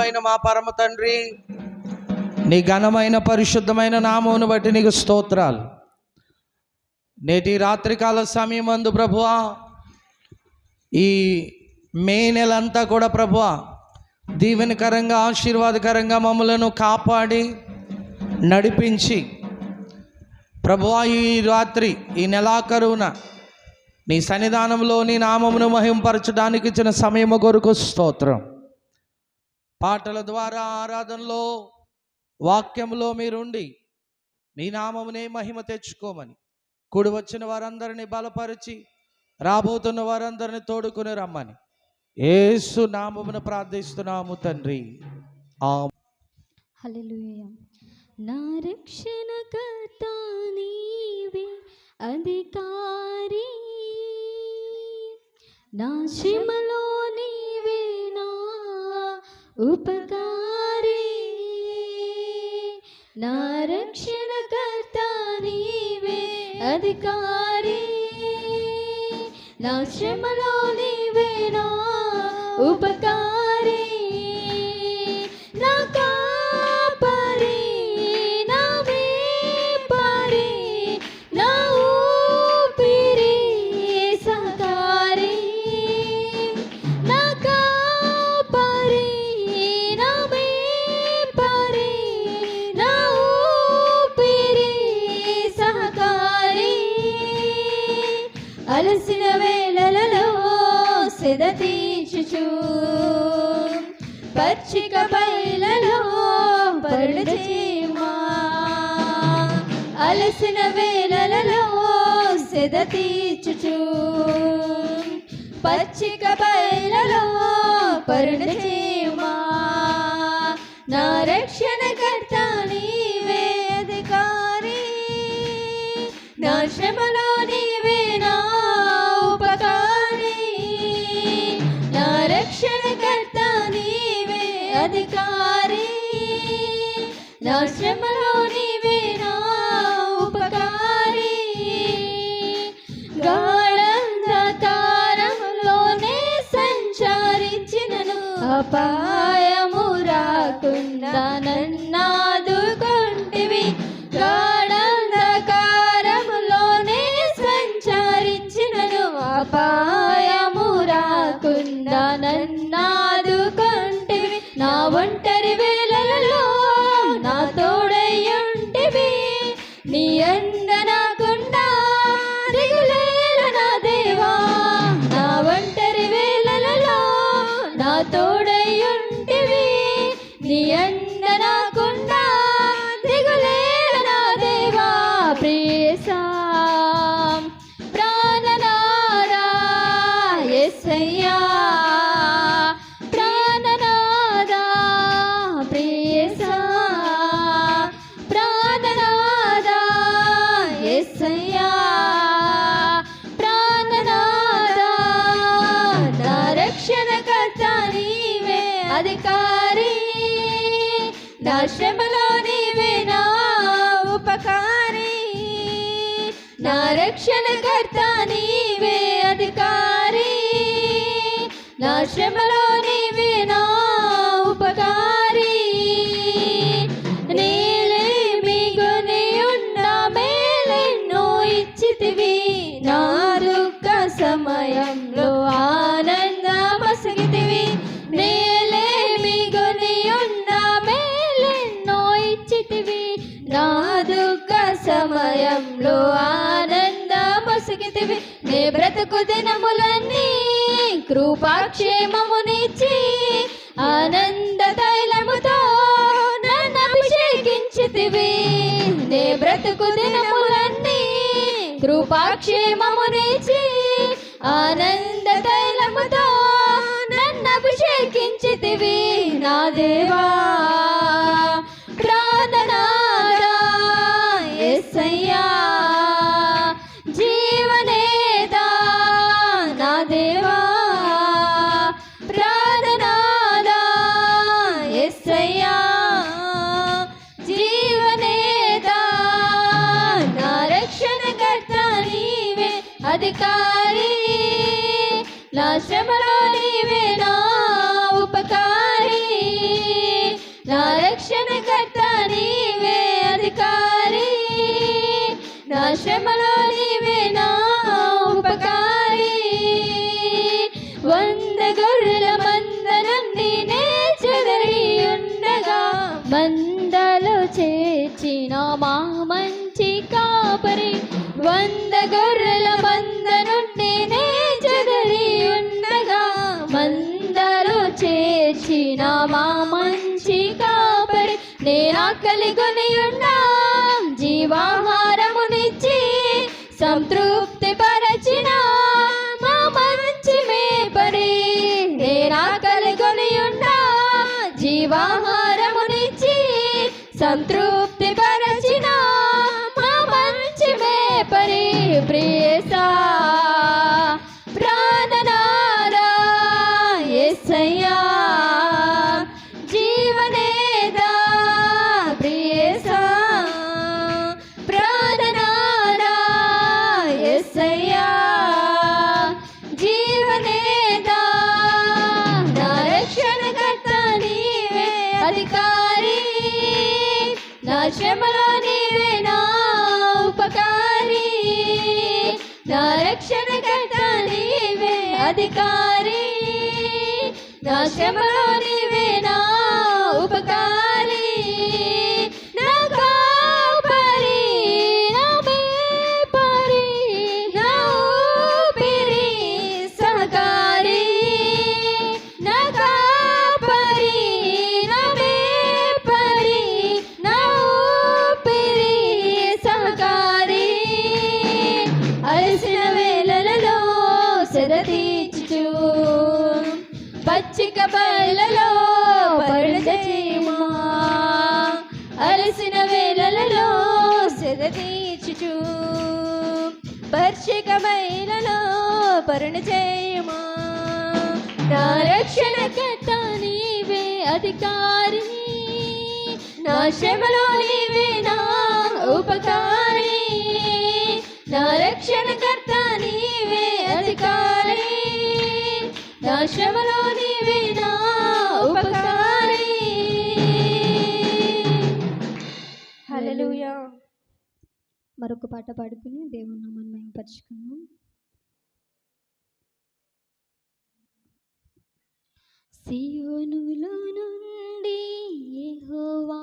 అయిన మా పరమ తండ్రి, నీ ఘనమైన పరిశుద్ధమైన నామమును బట్టి నీకు స్తోత్రాలు. నేటి రాత్రికాల సమయమందు ప్రభువా, ఈ మే నెలంతా కూడా ప్రభువా దీవెనకరంగా ఆశీర్వాదకరంగా మమ్మలను కాపాడి నడిపించి ప్రభువా ఈ రాత్రి ఈ నెలాఖరున నీ సన్నిధానంలో నీ నామమును మహింపరచడానికి ఇచ్చిన సమయము కొరకు స్తోత్రం. పాటల ద్వారా ఆరాధనలో వాక్యంలో మీరుండి నీ నామమునే మహిమ తెచ్చుకోమని, కూడి వచ్చిన వారందరినీ బలపరిచి రాబోతున్న వారందరినీ తోడుకుని రమ్మని యేసు నామమున ప్రార్థిస్తున్నాము తండ్రి. హల్లెలూయా. నా రక్షణకర్త నీవే అధికారి, నా శ్రమలో నీవే నా ఉపకారి. నా రక్షణకర్త నీవే అధికారి, నా శ్రమలో నీవే నా ఉపకారి. నా కాపరి, నా వేపరి, నా ఊపిరి సహకారి. నా కాపరి, నా వేపరి, నా ఊపిరి సహకారి. అలసిన వేళలలో సెద తీర్చుచు, పచ్చిక బయలలో పరుడుచేమా. అలసిన వేళలలో సెద తీర్చుచు, పచ్చిక బయలలో పరుడుచేమా. నా రక్షణకర్త నీవే అధికారి, నా శ్రమలో నీవే నా ఉపకారి. నా రక్షణకర్త నీవే అధికారి, నా శ్రమలో నీవే నా ఉపకారి. గాఢంధకారములోనే సంచరించినను అపాయము రాకుండా నన్నాదుకొంటివి. గాఢంధకారములోనే సంచరించినను అపాయము రాకుండా నన్నాదుకొంటివి. నా ఒంటరి వేళలలో నా తోడయ్యుంటివి, నీ అండ నాకుండా దిగులేల నా దేవా. నా ఒంటరి వేళలలో నా తోడయ్యుంటివి, నీ అండ నాకుండా దిగులేల నా దేవా. ప్రియసా ప్రాణనాదా యేసయ్యా, ప్రాణనాదా ప్రియసా, ప్రాణనాదా యేసయ్యా, ప్రాణనాదా. నా రక్షణకర్త నీవే అధికారి, నా శ్రమలో నీవే నా ఉపకారి. నా రక్షణకర్త నీవే అధికారి, నా శ్రమలో నీవే నా ఉపకారి. నీలేమి గుని ఉన్న మేలెన్నో ఇచ్చితివి, నా దుఃఖ సమయంలో ఆనందమసగితివి. నీలేమి గుని ఉన్న మేలెన్నో ఇచ్చితివి, నా దుఃఖ సమయంలో ఆనందమసగితివి. నే బ్రతుకు దినములన్నీ కృపాక్షేమమునిచ్చి ఆనంద తైలముతో నన్ను అభిషేకించితివి. నే బ్రతుకు దినములన్నీ కృపాక్షేమమునిచ్చి ఆనంద తైలముతో నన్ను అభిషేకించితివి. నా దేవా ప్రాణనాదా యేసయ్యా, జీవనేదా నా దేవా. ప్రాణనాదా యేసయ్యా, జీవనేదా. నా రక్షణకర్త నీవే అధికారి, నా శ్రమలో నీవే నా ఉపకారి. రక్షణకర్త నీవే అధికారి, నా శ్రమలో నీవే నా ఉపకారి. 100 గొర్రెల మంద నుండి నే చెదరి ఉండగా మందలో చేర్చిన మా మంచి కాపరి. 100 గొర్రెల మంద నుండి నే చెదరి ఉండగా మందలో చేర్చిన మా మంచి కాపరి. నేను ఆకలి కొని ఉన్నా జీవాహారమునిచ్చి సంతృప్తి పరచిన మా మంచి మేపరి. నేను ఆకలి కొని ఉన్నా జీవాహారమునిచ్చి సంతృప్తి పరచిన మా మంచి మేపరి. ప్రియసా ప్రాణనాదా యేసయ్యా జీవనేదా. ప్రియసా ప్రాణనాదా యేసయ్యా జీవనేదా. నా రక్షణకర్త నీవే అధికారి, నా శ్రమలో నీవే నా ఉపకారి. నా రక్షణకర్త నీవే అధికారి, నా శ్రమలో నీవే నా ఉపకారి. నా కాపరి, నా మేపరి, నా ఊపిరి సహకారి. నా కాపరి, నా మేపరి, నా ఊపిరి సహకారి. అలసిన వేళలలో సెద తీర్చుచు పచ్చిక బయలలో పరుడచేమా. అలసిన వేళలలో సెద తీర్చుచు పచ్చిక బయలలో పరుణ చేయమా. నా రక్షణకర్త నీవే అధికారి, నా శ్రమలో నీవే నా ఉపకారి. నా రక్షణకర్త నీవే అధికారి, నా శ్రమలో నీవే నా ఉపకారి. హల్లెలూయా. మరొక పాట పాడుకుని దేవుని నామాన్ని మహిమపరచుకుందాం. సియోనులో నుండి యెహోవా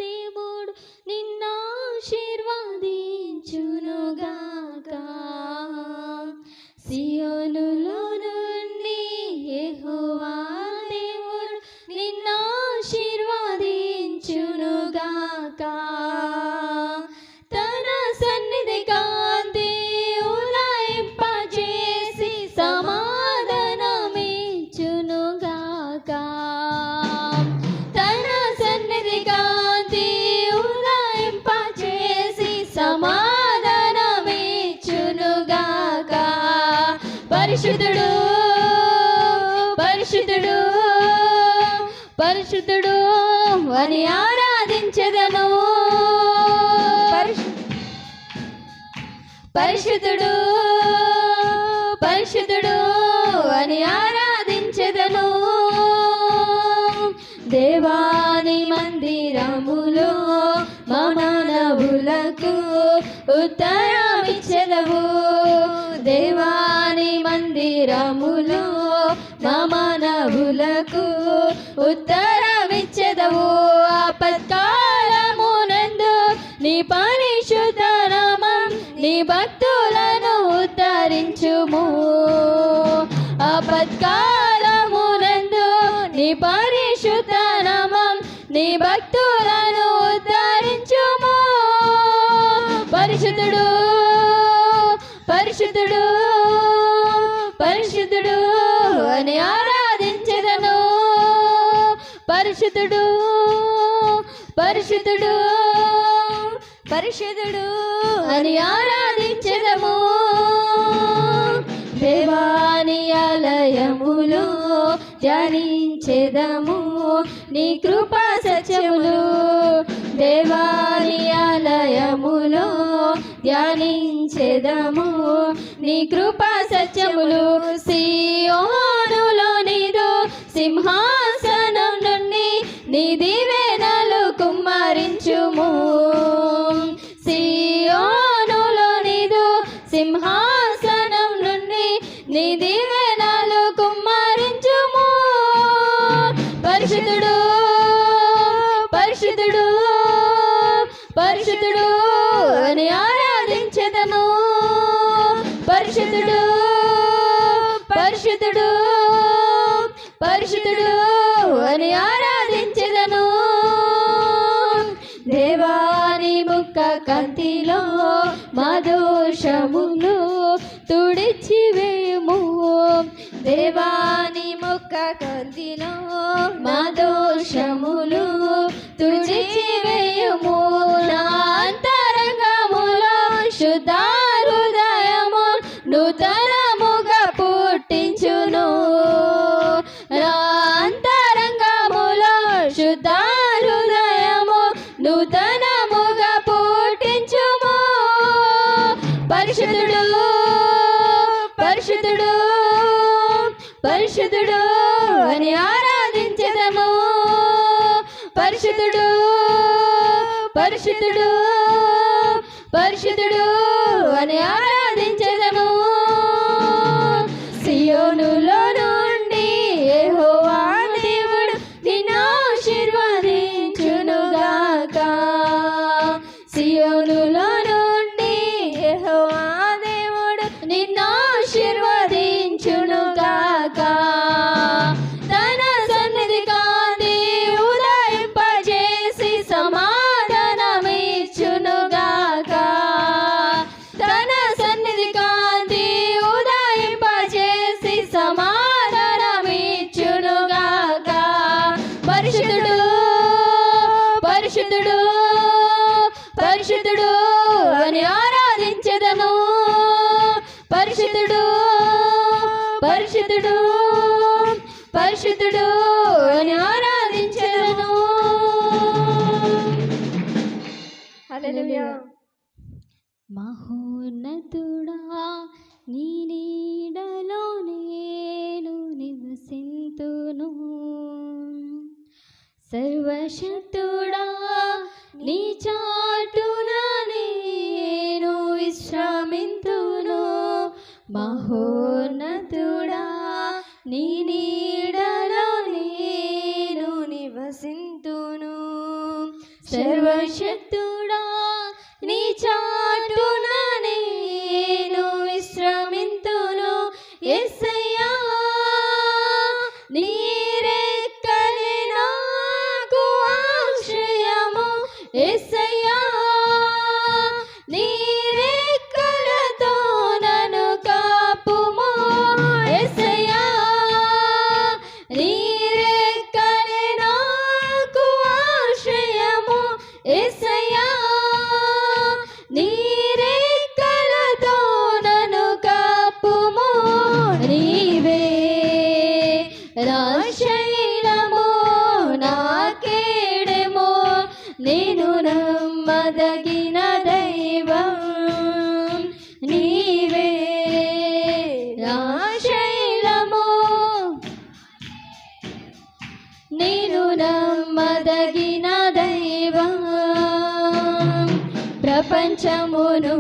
దేవుడు నిన్నాశీర్వదించునుగాక. సియోనులో నుండి యెహోవా దేవుడు నిన్నాశీర్వదించునుగాక. తన సన్నిధి కాంతి ఉదయింపజేసి సమాధానమిచ్చునుగాక. తన సన్నిధి కాంతి ఉదయింపజేసి సమాధానమిచ్చునుగాక. పరిశుద్ధుడు పరిశుద్ధుడు పరిశుద్ధుడు అని ఆరాధించెదను. పరిశుద్ధుడు పరిశుద్ధుడు అని ఆరాధించెదను. దేవాని మందిరములో మానవులకు ఉత్తరమిచ్చెదవు. దేవాని మందిరములో మానవులకు ఉత్తరమిచ్చెదవు. ఆపత్కాలమునందు నీ పరిశుద్ధ నామం నీ భక్తులను ఉద్ధరించుము. ఆపత్కాలమునందు నీ పరిశుద్ధ నామం నీ భక్తులను ఉద్ధరించుము. పరిశుద్ధుడు పరిశుద్ధుడు పరిశుద్ధుడు అని ఆరాధించెదను. పరిశుద్ధుడు పరిశుద్ధుడు పరిశుద్ధుడు అని ఆరాధించెదము. దేవాని ఆలయములో ధ్యానించెదము నీ కృపా సత్యములు. దేవాని ఆలయములో ధ్యానించెదము నీ కృపా సత్యములు. సియోనులో నీదు సింహాసనం నుండి నీ దీవెనలు పరిశుద్ధుడు పరిశుద్ధుడు పరిశుద్ధుడు అని ఆరాధించెదను. పరిశుద్ధుడు పరిశుద్ధుడు పరిశుద్ధుడు అని ఆరాధించెదను. దేవాని ముక్క కంతిలో మా దోషములు తుడిచివేయుము. దేవాని ముక్క కంతిలో మా దోషములు తుడిచివేయుము. నా అంతరంగములో శుద్ధ హృదయము నూతనముగా పుట్టించును. నా అంతరంగములో శుద్ధ హృదయము నూతనముగా పుట్టించుము. పరిశుద్ధుడు పరిశుద్ధుడు పరిశుద్ధుడు అని ఆరాధించెదము. పరిశుద్ధుడు పరిశుద్ధుడు పరిశుద్ధుడు అని ఆరాధించెదము. సియోనులో నుండి యెహోవా దేవుడు నిన్ను ఆశీర్వదించునుగాక. సియోనులో నుండి యెహోవా దేవుడు నిన్ను ఆశీర్వదించునుగాక. తన సన్నిధి కాంతి ఉదయింపజేసి సమాధానమిచ్చునుగాక. తన సన్నిధి కాంతి ఉదయింపజేసి సమాధానమిచ్చునుగాక. పరిశుద్ధుడు పరిశుద్ధుడు పరిశుద్ధుడు అని ఆరాధించెదను. పరిశుద్ధుడు పరిశుద్ధుడు పరిశుద్ధుడు అని ఆరాధించెదను. హల్లెలూయా. మహోన్నతుడా నీ నీడలో నేను నివసింతును. సర్వశక్తుడా నీ చాటున నేను విశ్రమింతును. మహోన్నతుడా నీ నీడలో నేను నివసింతును. సర్వశక్తుడా నీ చాటున నేను విశ్రమింతును. యేసయ్యా నీ రెక్కలే నాకు ఆశ్రయము. యేసయ్యా నీ రెక్కలతో నన్ను కాపుము. యేసయ్యా నీ రెక్కలే నాకు ఆశ్రయము. యేసయ్యా నీ రెక్కలతో నన్ను కాపుము. నీవే రాశైలము నాకేడెమో నేను నమ్మదగిన దైవం. నీవే రాశైలము నేను నమ్మదగిన దైవం. ప్రపంచమును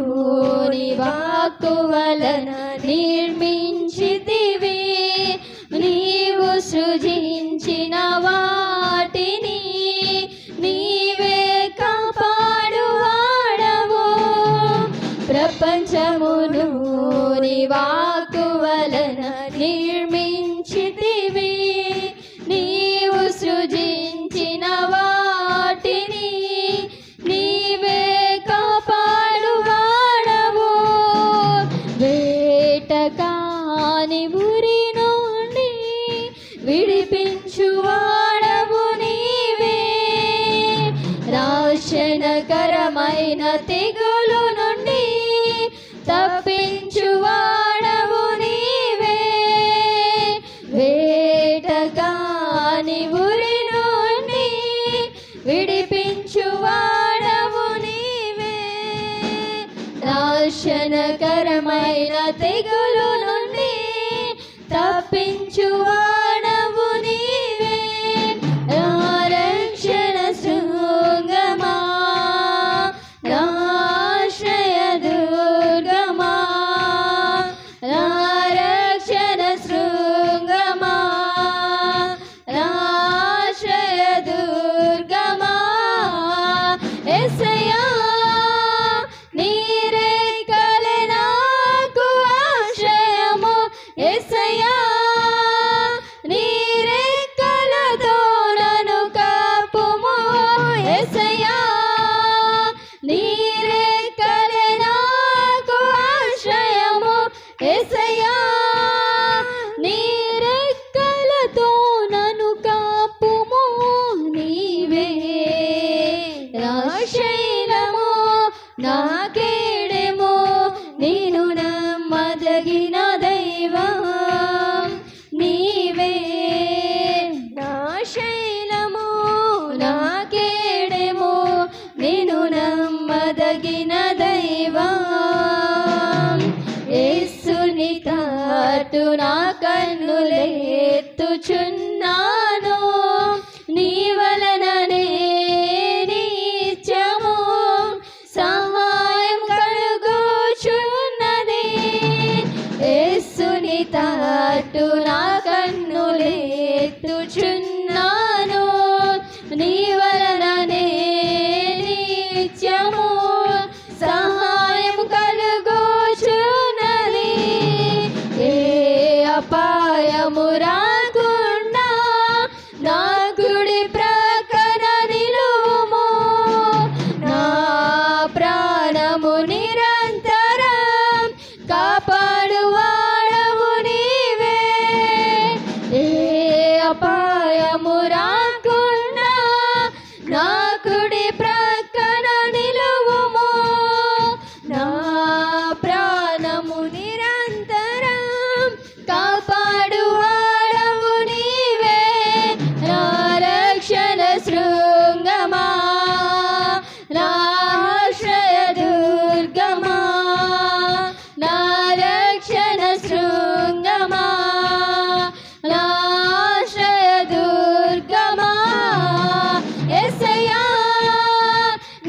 నీ వాక్కు వలన నిర్మించితివి. నీవు సృజించిన వాటిని నీవే కాపాడువాడవు. ప్రపంచమును నీ వాక్కు వలన నిర్మించితివి. నీవు సృజించిన వాటిని నీవే కాపాడువాడవు. వేటకాని ఉరి నుండి విడిపించువాడవు నీవే. నాశనకరమైన తెగులు నుండి తప్పించువాడవు నీవే. వేటకాని ఉరి నుండి విడిపించువాడవు నీవే. నాశనకరమైన తెగులు నుండి తప్పించువాడవు నీవే. నా రక్షణ శృంగమా నా ఆశ్రయ దుర్గమా. నా రక్షణ శృంగమా నా నమ్మదగిన దైవం యేసుని తాటు నా కన్నులెత్తుచున్నాను నీ వలననే నిత్యము సహాయం కలుగుచున్నది యేసుని తాటు నా కన్నులెత్తుచున్నాను నీ వలననే నిత్యము సహాయం కలుగుచున్నది ఏ అపాయము రాకుండా నా కుడి ప్రక్కన నిలువుము నా ప్రాణము నిరంతరం కాపాడువాడవు నీవే ఏ అపాయము రాకుండా నా కుడి ప్రక్కన నిలువుము నా ప్రాణము నిరంతరం కాపాడువాడవు నీవే నా రక్షణ శృంగమా నా ఆశ్రయ దుర్గమా నా రక్షణ శృంగమా నా ఆశ్రయ దుర్గమా యేసయ్యా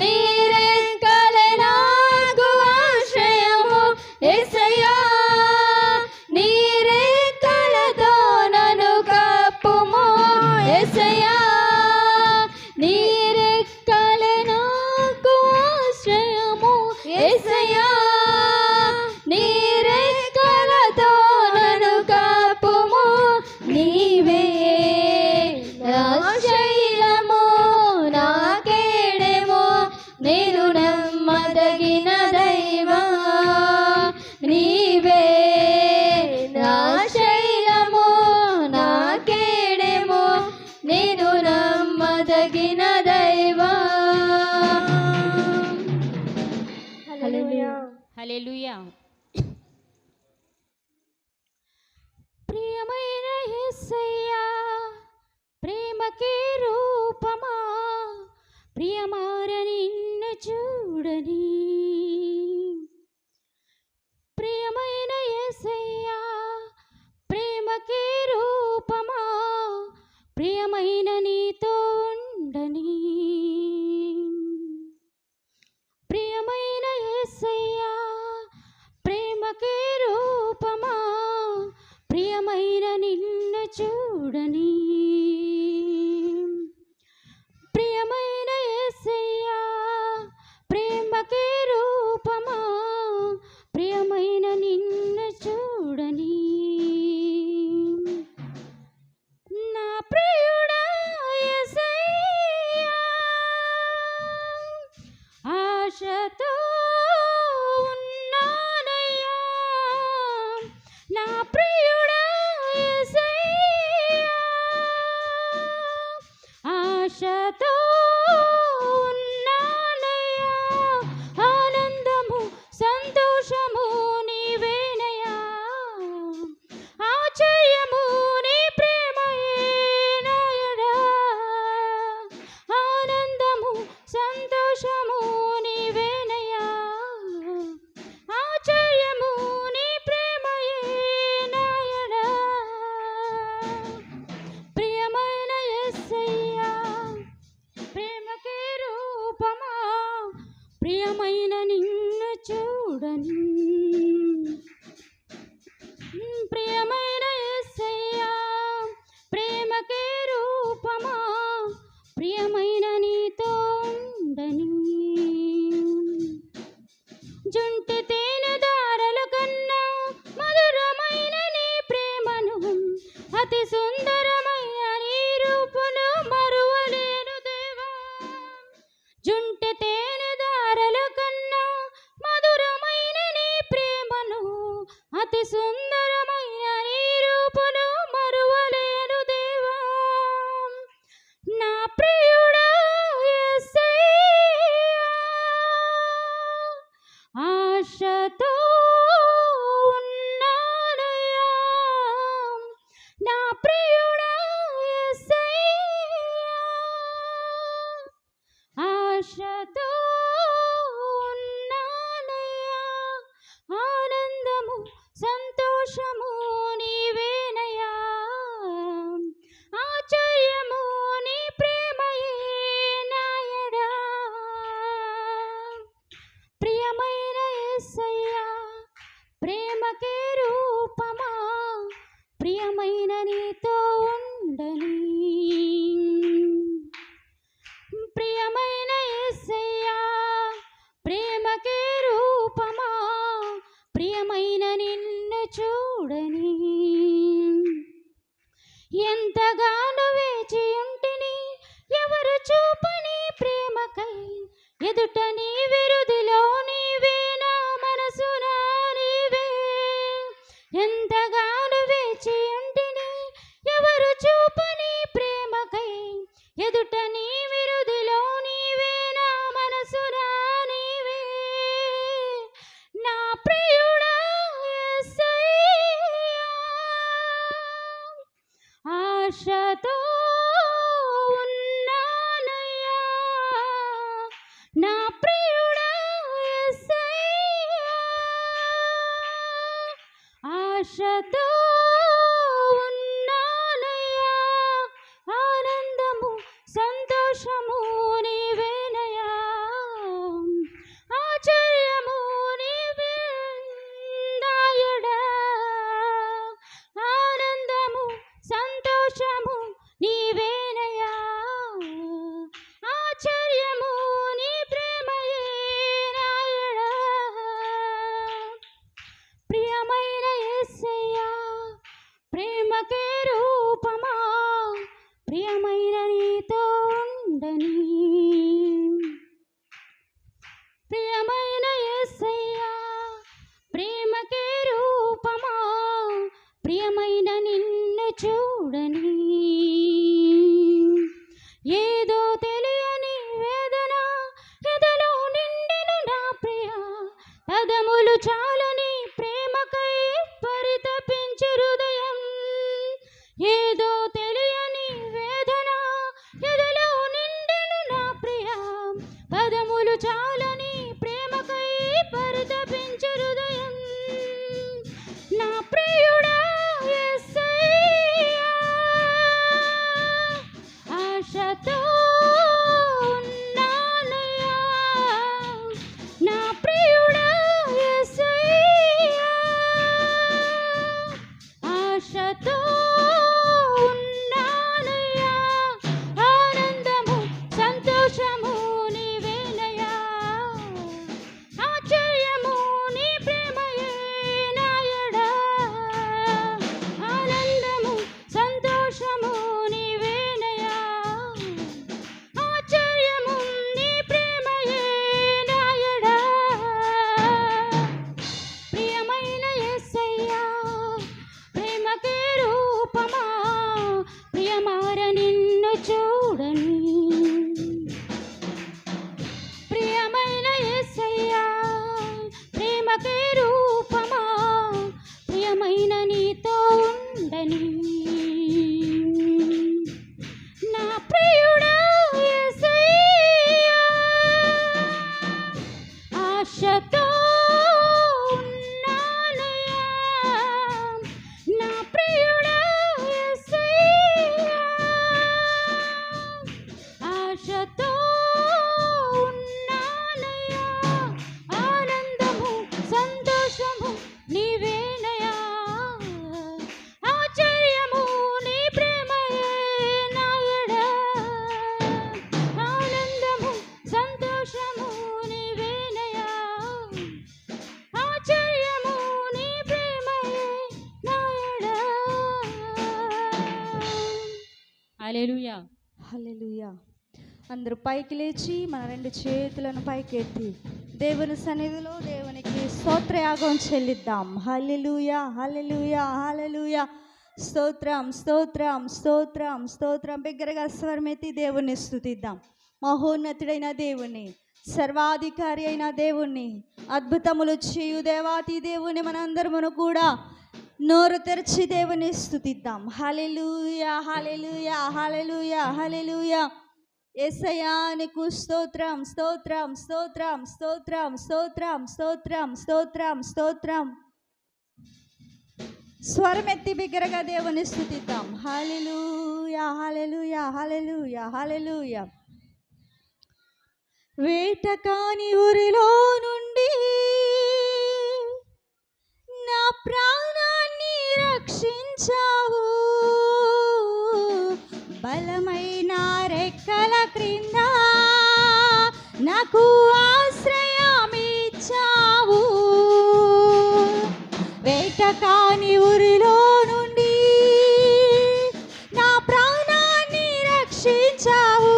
నీరెంకలే నాకు ఆశ్రయము యేసయ్యా నీరెంకలతో నన్ను కప్పుము యేసయ్యా నీరెక్కలే నాకు ఆశ్రయము యేసయ్యా నీరెక్కలతో నన్ను కప్పుము నీవే నా శైలము నా కేడెము నేను నమ్మదగిన దైవం నీవే నా శైలము నా కేడెము నేను నమ్మదగిన దైవం హల్లెలూయా హల్లెలూయా. ప్రియమైన యేసయ్యా ప్రేమకే రూపమా ప్రియమార నిన్ను చూడని ప్రియమైన యేసయ్యా ప్రేమకే రూపమా ప్రియమైన నీతో ఉండని ప్రియమైన యేసయ్యా ప్రేమకే రూపమా ప్రియమైన నిన్ను చూడని ప్రియమైన యేసయ్యా ప్రేమకే రూపమా ప్రియమైన నిన్ను చూడని నా ప్రియుడా యేసయ్యా ఆశతో ఉన్నానయ్యా నా ప్రియుడా యేసయ్యా ఆశతో ఉన్నానయ్యా ఆనందము సంతోషము నీవేనయ్యా ఆశ్చర్యము నీ ప్రేమయే నాయనా ఆనందము సంతోషము నీవేనయ్యా ఆశ్చర్యము నీ ప్రేమయే నాయనా ప్రియమైన యేసయ్యా ప్రేమకే రూపమా ప్రియమైన నిన్ను చూడని ప్రియమైన యేసయ్యా ప్రేమకే రూపమా ప్రియమైన నీతో ఉండని జుంటి తేనె దారల కన్నా మధురమైన నీ ప్రేమను అతి సుందరమైన నీ రూపును మరువలేను దేవా జుంటి తేనె దారల కన్నా మధురమైన నీ ప్రేమను అతి సుందరమైన నీ రూపును మరువలేను దేవా నా ప్రియుడా యేసయ్యా ఆశతో ఉన్నానయ్యా నా ప్రియుడా యేసయ్యా ఆశతో ఉన్నానయ్యా చూపని ప్రేమకై ఎదుట నీ విరుదిలో నీవే నా మనసున నీవే ఎంతగానో వేచి ఉంటిని ఎవరు చూపని ప్రేమకై ఎదుట నీ విరుదిలో నీవే నా మనసున నీవే నా ప్రియుడా యేసయ్యా ఆశతో ఉన్నానయ్యా నా ప్రియుడా యేసయ్యా ఆశతో ఉన్నానయ్యా ఆనందము సంతోషము నీవేనయ్యా ఆశ్చర్యము నీవే నాయడా ఆనందము సంతోషము నీవేనయ్యా ఆశ్చర్యము నీ ప్రేమయే నాయడా ప్రియమైన యేసయ్యా ప్రేమకే రూపమా ప్రియమైన నీతో ఉండని ప్రియమైన యేసయ్యా ప్రేమకే రూపమా ప్రియమైన నిన్ను చూడని ఏదో తెలియని వేదన ఎదలో నిండెను నా ప్రియ పదములు చాలని ప్రేమకై పరితపించు హృదయం ఏదో తెలియని వేదన ఎదలో నిండెను నా ప్రియ పదములు చాలని ప్రేమకై పరితపించు హృదయం నా ప్రియుడా యేసయ్యా ఆశతో ఉన్నానయ్యా నా ప్రియుడా యేసయ్యా ఆశతో ఉన్నానయ్యా ఆనందము సంతోషము నీవేనయ్యా ఆశ్చర్యము నీ ప్రేమయే నాయడా ఆనందము సంతోషము నీవేనయ్యా ఆశ్చర్యము నీ ప్రేమయే నాయడా ప్రియమైన యేసయ్యా ప్రేమకే రూపమా ప్రియమార నిన్ను చూడని ప్రియమైన యేసయ్యా ప్రేమకే రూపమా ప్రియమైన నీతో ఉండని నా ప్రియుడా యేసయ్యా ఆశతో ఉన్నానయ్యా నా ప్రియుడా యేసయ్యా ఆశతో ఉన్నానయ్యా ఆనందము సంతోషము నీవేనయ్యా ఆశ్చర్యము నీ ప్రేమయే నాయడా ఆనందము సంతోషము నీవేనయ్యా ఆశ్చర్యము నీ ప్రేమయే నాయడా హల్లెలూయా హల్లెలూయా. అందరూ పైకి లేచి మన రెండు చేతులను పైకెత్తి దేవుని సన్నిధిలో దేవునికి స్తోత్రయాగం చెల్లిద్దాం. హల్లెలూయా హల్లెలూయా హల్లెలూయా. స్తోత్రం స్తోత్రం స్తోత్రం స్తోత్రం. బిగ్గరగా స్వరమెత్తి దేవుణ్ణి స్తుతిద్దాం. మహోన్నతుడైన దేవుణ్ణి, సర్వాధికారి అయిన దేవుణ్ణి, అద్భుతములు చేయు దేవాతి దేవుని మనందరమును కూడా నోరు తెరిచి దేవుని స్తుతిద్దాం. హల్లెలూయా హల్లెలూయా హల్లెలూయా హల్లెలూయా. యేసయ్యా నీకు స్తోత్రం స్తోత్రం స్తోత్రం స్తోత్రం స్తోత్రం స్తోత్రం స్తోత్రం స్తోత్రం. స్వరమెత్తి బిగ్గరగా దేవుని స్తుతిద్దాం. హల్లెలూయా హల్లెలూయా హల్లెలూయా హల్లెలూయా. వేటకాని ఊరిలో నుండి నా ప్రాణాన్ని రక్షించావు, బలమైన రెక్కల క్రింద నాకు ఆశ్రయమిచ్చావు. వేటకాని ఊరిలో నుండి నా ప్రాణాన్ని రక్షించావు,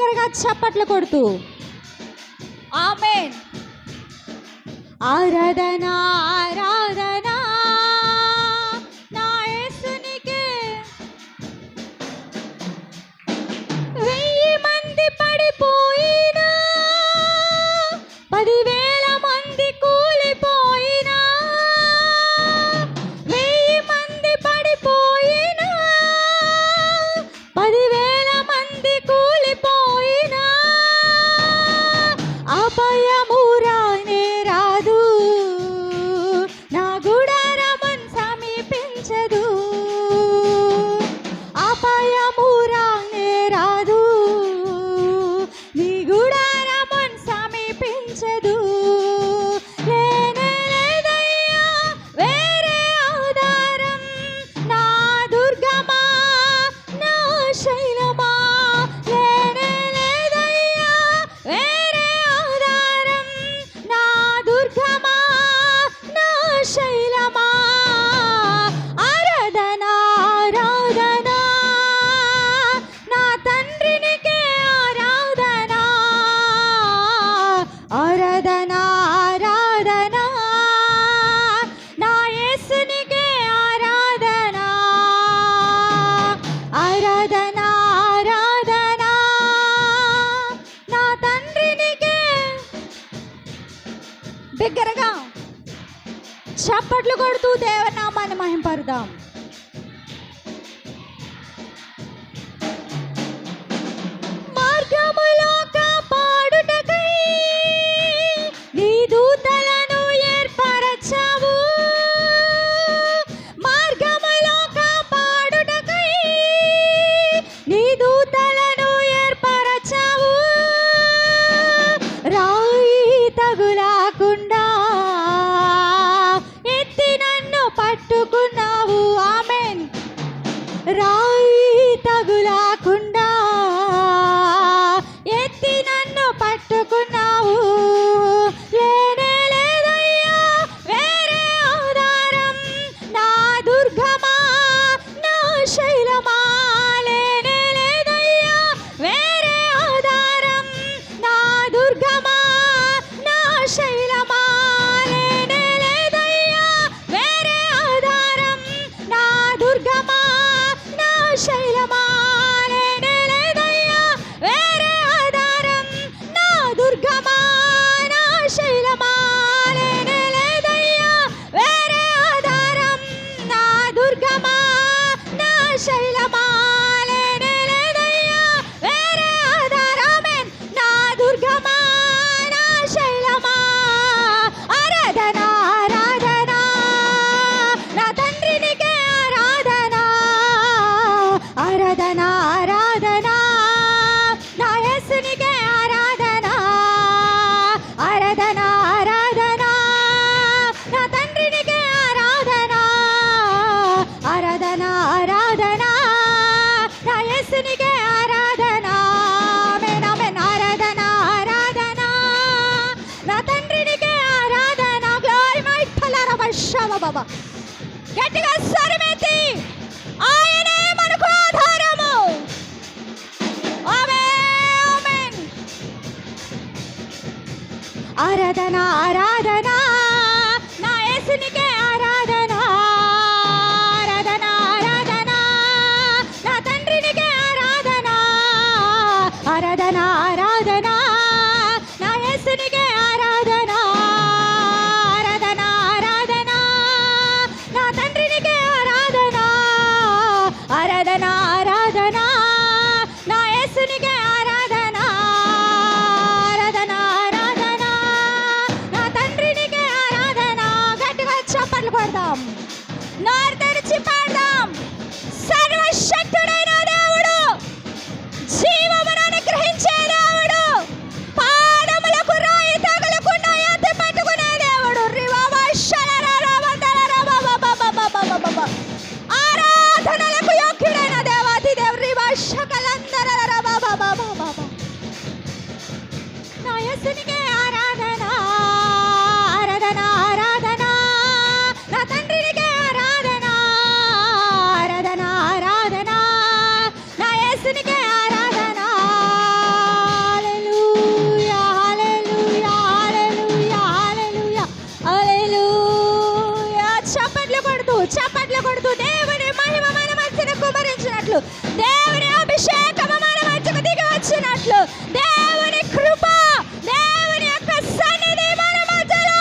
బిగ్గరగా చప్పట్లు కొడుతూ ఆమేన్. ఆరాధన ఆరాధన నా యేసునికే. 1000 మంది పడిపోయినా 10,000 మంది కూలిపోయినా 1000 మంది పడిపోయినా 10,000 మంది కూలిపోయినా అపాయము రానే రాదు, నా గుడారమున్ సమీపించదు. అపాయము రానే రాదు, నీ గుడారమున్ సమీపించదు. లేనే లేదయ్యా వేరే ఆధారం, నా దుర్గమా నా శైలమా. లేనే లేదయ్యా వేరే ఆధారం, నా దుర్గమా నా శైలమా. ఆరాధన ఆరాధన నా తండ్రినికే ఆరాధన. ఆరాధన ఆరాధన నా యేసునికే ఆరాధన. ఆరాధన ఆరాధన నా తండ్రినికే. బిగ్గరగా చప్పట్లు కొడుతూ దేవనామాన్ని మహింపరుదాం. మార్గములో కాపాడుటకై నీ దూతలను ఏర్పరచావు. మార్గములో కాపాడుటకై నీ దూతలను ఏర్పరచావు. రాయి తగులాకుండా ఎత్తి నన్ను పట్టుకున్నావు. ఆమేన్. రాయి తగులాకుండా ఎత్తి నన్ను పట్టుకున్నావు. లేనే లేదయ్యా వేరే ఆధారం, నా దుర్గమా నా శైలమా. లేనే లేదయ్యా వేరే ఆధారం, నా దుర్గమా నా శైలమా. లేనే లేదయ్యా వేరే ఆధారం, నా దుర్గమా నా శైలమా. లేనే లేదయ్యా వేరే ఆధారం, నా దుర్గమా నా శైలమా. లేనే లేదయ్యా వేరే ఆధారం, నా దుర్గమా నా శైలమా. లేనే లేదయ్యా వేరే ఆధారమేన్, నా దుర్గమా నా శైలమా. ఆరాధన ఆరాధన నా తండ్రినికే ఆరాధన. ఆరాధన ఆరాధన నా యేసునికే ఆరాధన. ఆరాధన ఆరాధన నా తండ్రినికే ఆరాధన. ఆరాధన ఆరాధన నా యేసునికే ఆరాధన. ఆమేన్ ఆమేన్. ఆరాధన ఆరాధన నా తండ్రినికే ఆరాధన. గ్లోరీ మై ఫలరవశవ బాబా. గట్టిగా స్వరమెత్తి ఆయనే మనకు ఆధారము. ఆమేన్ ఆమేన్. ఆరాధన ఆరాధన నా యేసునికే ఆరాధన. ఆరాధన ఆరాధన నా తండ్రినికే ఆరాధన. ఆరాధన ఆరాధన నా యేసునికే ఆరాధన. ఆరాధన ఆరాధన నా తండ్రినికే ఆరాధన. ఆరాధన ఆరాధన నా యేసునికే ఆరాధన. ఆరాధన ఆరాధన నా తండ్రినికే ఆరాధన. గట్టిగా చప్పట్లు కొడదాం, నోరు తెరిచి పాడదాం. సర్వశక్తుడైన దేవుడు, జీవమును అనుగ్రహించే దేవుడు, పాదములకు రాయి తగలకుండా ఎత్తి పట్టుకునే దేవుడు. ఆరాధనలకు యోగ్యుడైన దేవాది దేవుడు. నా యేసునికే ఆరాధన. ఆరాధన ఆరాధన నా తండ్రినికే ఆరాధన. చప్పట్లు కొడుతూ దేవుని మహిమ మన మధ్యన కుమరించినట్లు, దేవుని అభిషేకము మన మధ్యకు దిగి వచ్చినట్లు, దేవుని కృప, దేవుని యొక్క సన్నిధి మన మధ్యలో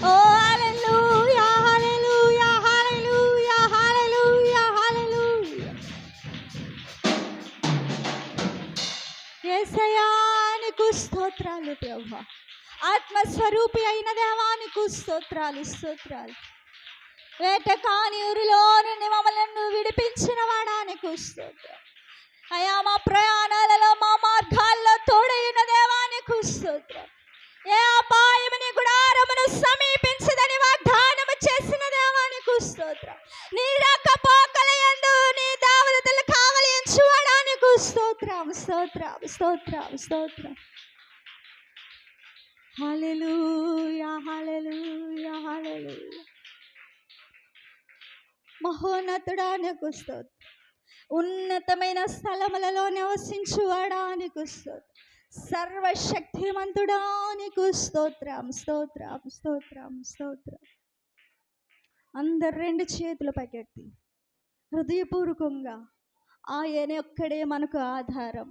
ఓ హల్లెలూయా హల్లెలూయా హల్లెలూయా హల్లెలూయా హల్లెలూయా. యేసయ్యా నీకు స్తోత్రాలు ప్రభువా, ఆత్మస్వరూపి అయిన దేవానికి స్తోత్రాలు స్తోత్రాలు. వేటకాని ఊరిలో నుండి మమ్మల్ని విడిపించిన వాడానికి స్తోత్రం అయ్యా. మా ప్రయాణాలలో మా మార్గాల్లో తోడైన దేవానికి స్తోత్రం. ఏ అపాయముని గుడారమును సమీపించదని వాగ్దానము చేసిన దేవానికి స్తోత్రం. నీ రాకపోకలయందు నీ దేవతలు కావలించువాడానికి స్తోత్రం స్తోత్రం స్తోత్రం స్తోత్రం. హల్లెలూయా హల్లెలూయా హల్లెలూయా. మహోన్నతుడా నీకు స్తోత్రం, ఉన్నతమైన స్థలములలో నివసించువాడా నీకు స్తోత్రం, సర్వశక్తిమంతుడా నీకు స్తోత్రం స్తోత్రం స్తోత్రం స్తోత్రం. అందరు రెండు చేతులు పైకెత్తి హృదయపూర్వకంగా ఆయన ఒక్కడే మనకు ఆధారం.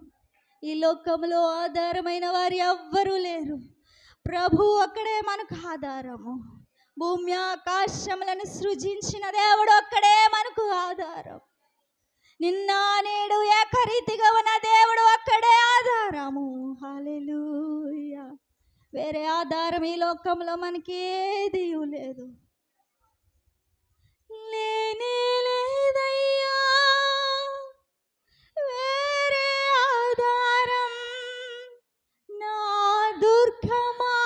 ఈ లోకంలో ఆధారమైన వారు ఎవ్వరూ లేరు. ప్రభు ఒక్కడే మనకు ఆధారము. భూమి ఆకాశములను సృజించిన దేవుడు ఒక్కడే మనకు ఆధారం. నిన్న నేడు ఏకరీతిగా ఉన్న దేవుడు ఒక్కడే ఆధారము. హల్లెలూయా. వేరే ఆధారం ఈ లోకంలో మనకి ఏది లేదు, లేనే లేదయ్యా వేరే ఆధారం. నా దుర్గమా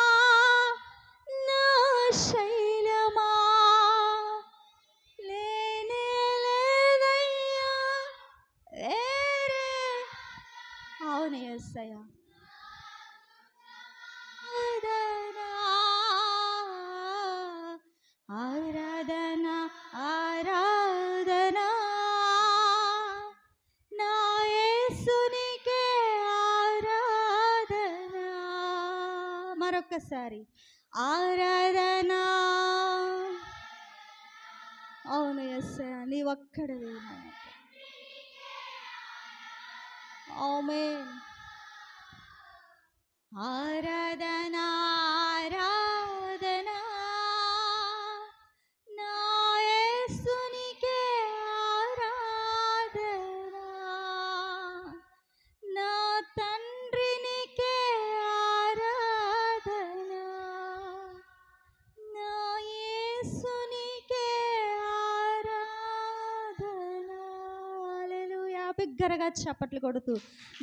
నా శైలమా, లేనే లేదయ్యా వేరే. అవును యేసయ్యా. ఆరాధన ఆరాధన నా యేసునికే ఆరాధన. మరొకసారి ఆరాధన. అవును యేసయ్యా నీ ఒక్కడివే. ఆమేన్. ఆరాధన ఆరాధన నా యేసునికే ఆరాధన, నా తండ్రినికే ఆరాధన, నా యేసునికే ఆరాధన. హల్లెలూయా. బిగ్గరగా చప్పట్లు కొడుతూ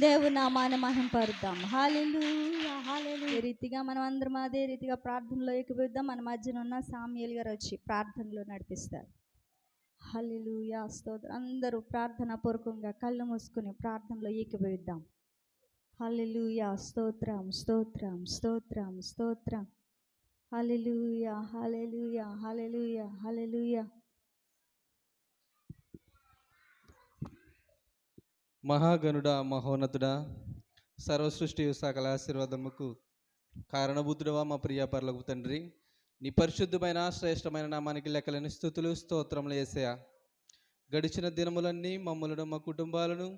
దేవుని నామాన్ని మహింపరుద్దాం. హల్లెలూయా హల్లెలూయా. ఈ రీతిగా మనం అందరం అదే రీతిగా ప్రార్థనలో ఏకీభవిద్దాం. మన మధ్యన ఉన్న సామ్యూయల్ గారు వచ్చి ప్రార్థనలో నడిపిస్తారు. హల్లెలూయా స్తోత్రం. అందరూ ప్రార్థన పూర్వకంగా కళ్ళు మూసుకుని ప్రార్థనలో ఏకీభవిద్దాం. హల్లెలూయా స్తోత్రం స్తోత్రం స్తోత్రం స్తోత్రం. హల్లెలూయా హల్లెలూయా హల్లెలూయా హల్లెలూయా. మహాగణుడా మహోన్నతుడా సర్వసృష్టి సకల ఆశీర్వాదముకు కారణభూతుడవా మా ప్రియ పరలోకపు తండ్రి, నీ పరిశుద్ధమైన శ్రేష్టమైన నామానికి లెక్కలేని స్తుతులు స్తోత్రములు యేసయ్యా. గడిచిన దినములన్నీ మమ్మలను మా కుటుంబాలను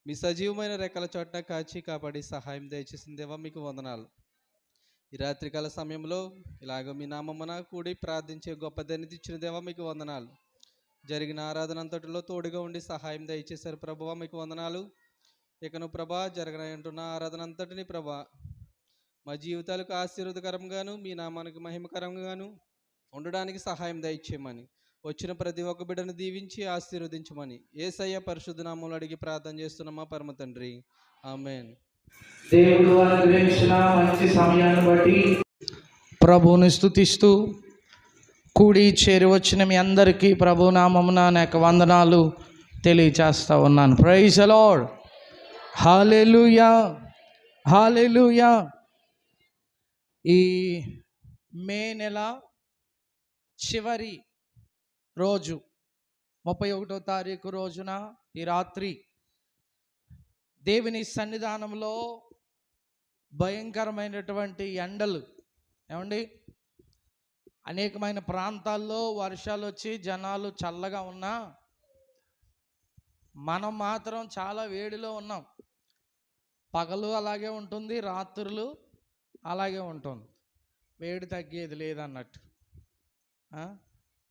మీ సజీవమైన రెక్కల చోట కాచి కాపాడి సహాయం దయచేసిన దేవా మీకు వందనాలు. ఈ రాత్రికాల సమయంలో ఇలాగ మీ నామమున కూడి ప్రార్థించే గొప్ప ధన్యత ఇచ్చిన దేవా మీకు వందనాలు. జరిగిన ఆరాధన అంతటిలో తోడుగా ఉండి సహాయం దయచేశారు ప్రభువా మీకు వందనాలు. ఇకను ప్రభా జరగనంటున్న ఆరాధన అంతటిని ప్రభా మా జీవితాలకు ఆశీర్వాదకరంగాను మీ నామానికి మహిమకరంగాను ఉండడానికి సహాయం దయచేయమని, వచ్చిన ప్రతి ఒక్క బిడ్డను దీవించి ఆశీర్వదించమని యేసయ్య పరిశుద్ధ నామములో అడిగి ప్రార్థన చేస్తున్నాం మా పరమ తండ్రి. ఆమేన్. దేవుడు అనుగ్రహించిన మంచి సమయాన్ని బట్టి ప్రభువుని స్తుతిస్తూ కూడి చేరి వచ్చిన మీ అందరికీ ప్రభు నామమున అనేక వందనాలు తెలియచేస్తా ఉన్నాను. Praise the lord. Hallelujah hallelujah. ఈ మే నెల చివరి రోజు 31వ తారీఖు రోజున ఈ రాత్రి దేవుని సన్నిధానంలో భయంకరమైనటువంటి ఎండలు ఏమండి, అనేకమైన ప్రాంతాల్లో వర్షాలు వచ్చి జనాలు చల్లగా ఉన్నా మనం మాత్రం చాలా వేడిలో ఉన్నాం. పగలు అలాగే ఉంటుంది, రాత్రులు అలాగే ఉంటుంది, వేడి తగ్గేది లేదన్నట్టు.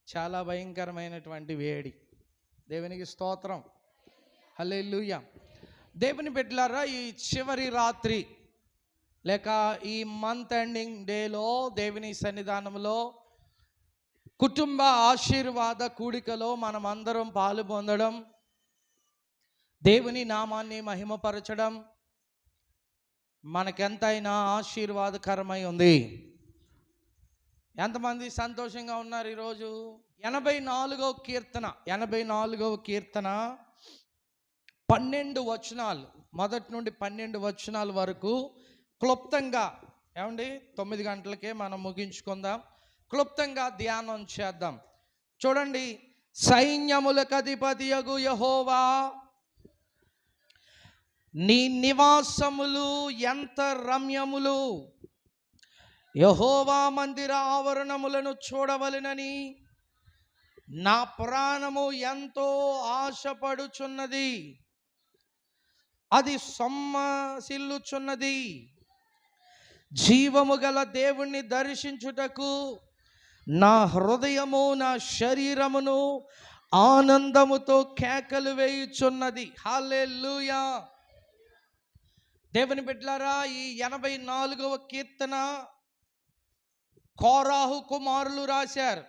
చాలా భయంకరమైనటువంటి వేడి. దేవునికి స్తోత్రం, హల్లెలూయా. దేవుని బిడ్డలారా, ఈ చివరి రాత్రి లేక ఈ మంత్ ఎండింగ్ డేలో దేవుని సన్నిధానంలో కుటుంబ ఆశీర్వాద కూడికలో మనం అందరం పాలు పొందడం, దేవుని నామాన్ని మహిమపరచడం మనకెంతైనా ఆశీర్వాదకరమై ఉంది. ఎంతమంది సంతోషంగా ఉన్నారు ఈరోజు? 84వ కీర్తన 12 వచనాలు, మొదటి నుండి 12 వచనాల వరకు క్లుప్తంగా, ఏమండి 9 గంటలకే మనం ముగించుకుందాం, క్లుప్తంగా ధ్యానం చేద్దాం. చూడండి, సైన్యములకు అధిపతియగు యెహోవా, నీ నివాసములు ఎంత రమ్యములు, యెహోవా మందిర ఆవరణములను చూడవలెనని నా ప్రాణము ఎంతో ఆశపడుచున్నది, అది సొమ్మసిల్లుచున్నది. జీవము గల దేవుణ్ణి దర్శించుటకు నా హృదయము నా శరీరమును ఆనందముతో కేకలు వేయుచున్నది. హల్లెలూయా. దేవుని బిడ్డలారా, ఈ 84వ కీర్తన కోరాహు కుమారులు రాశారు.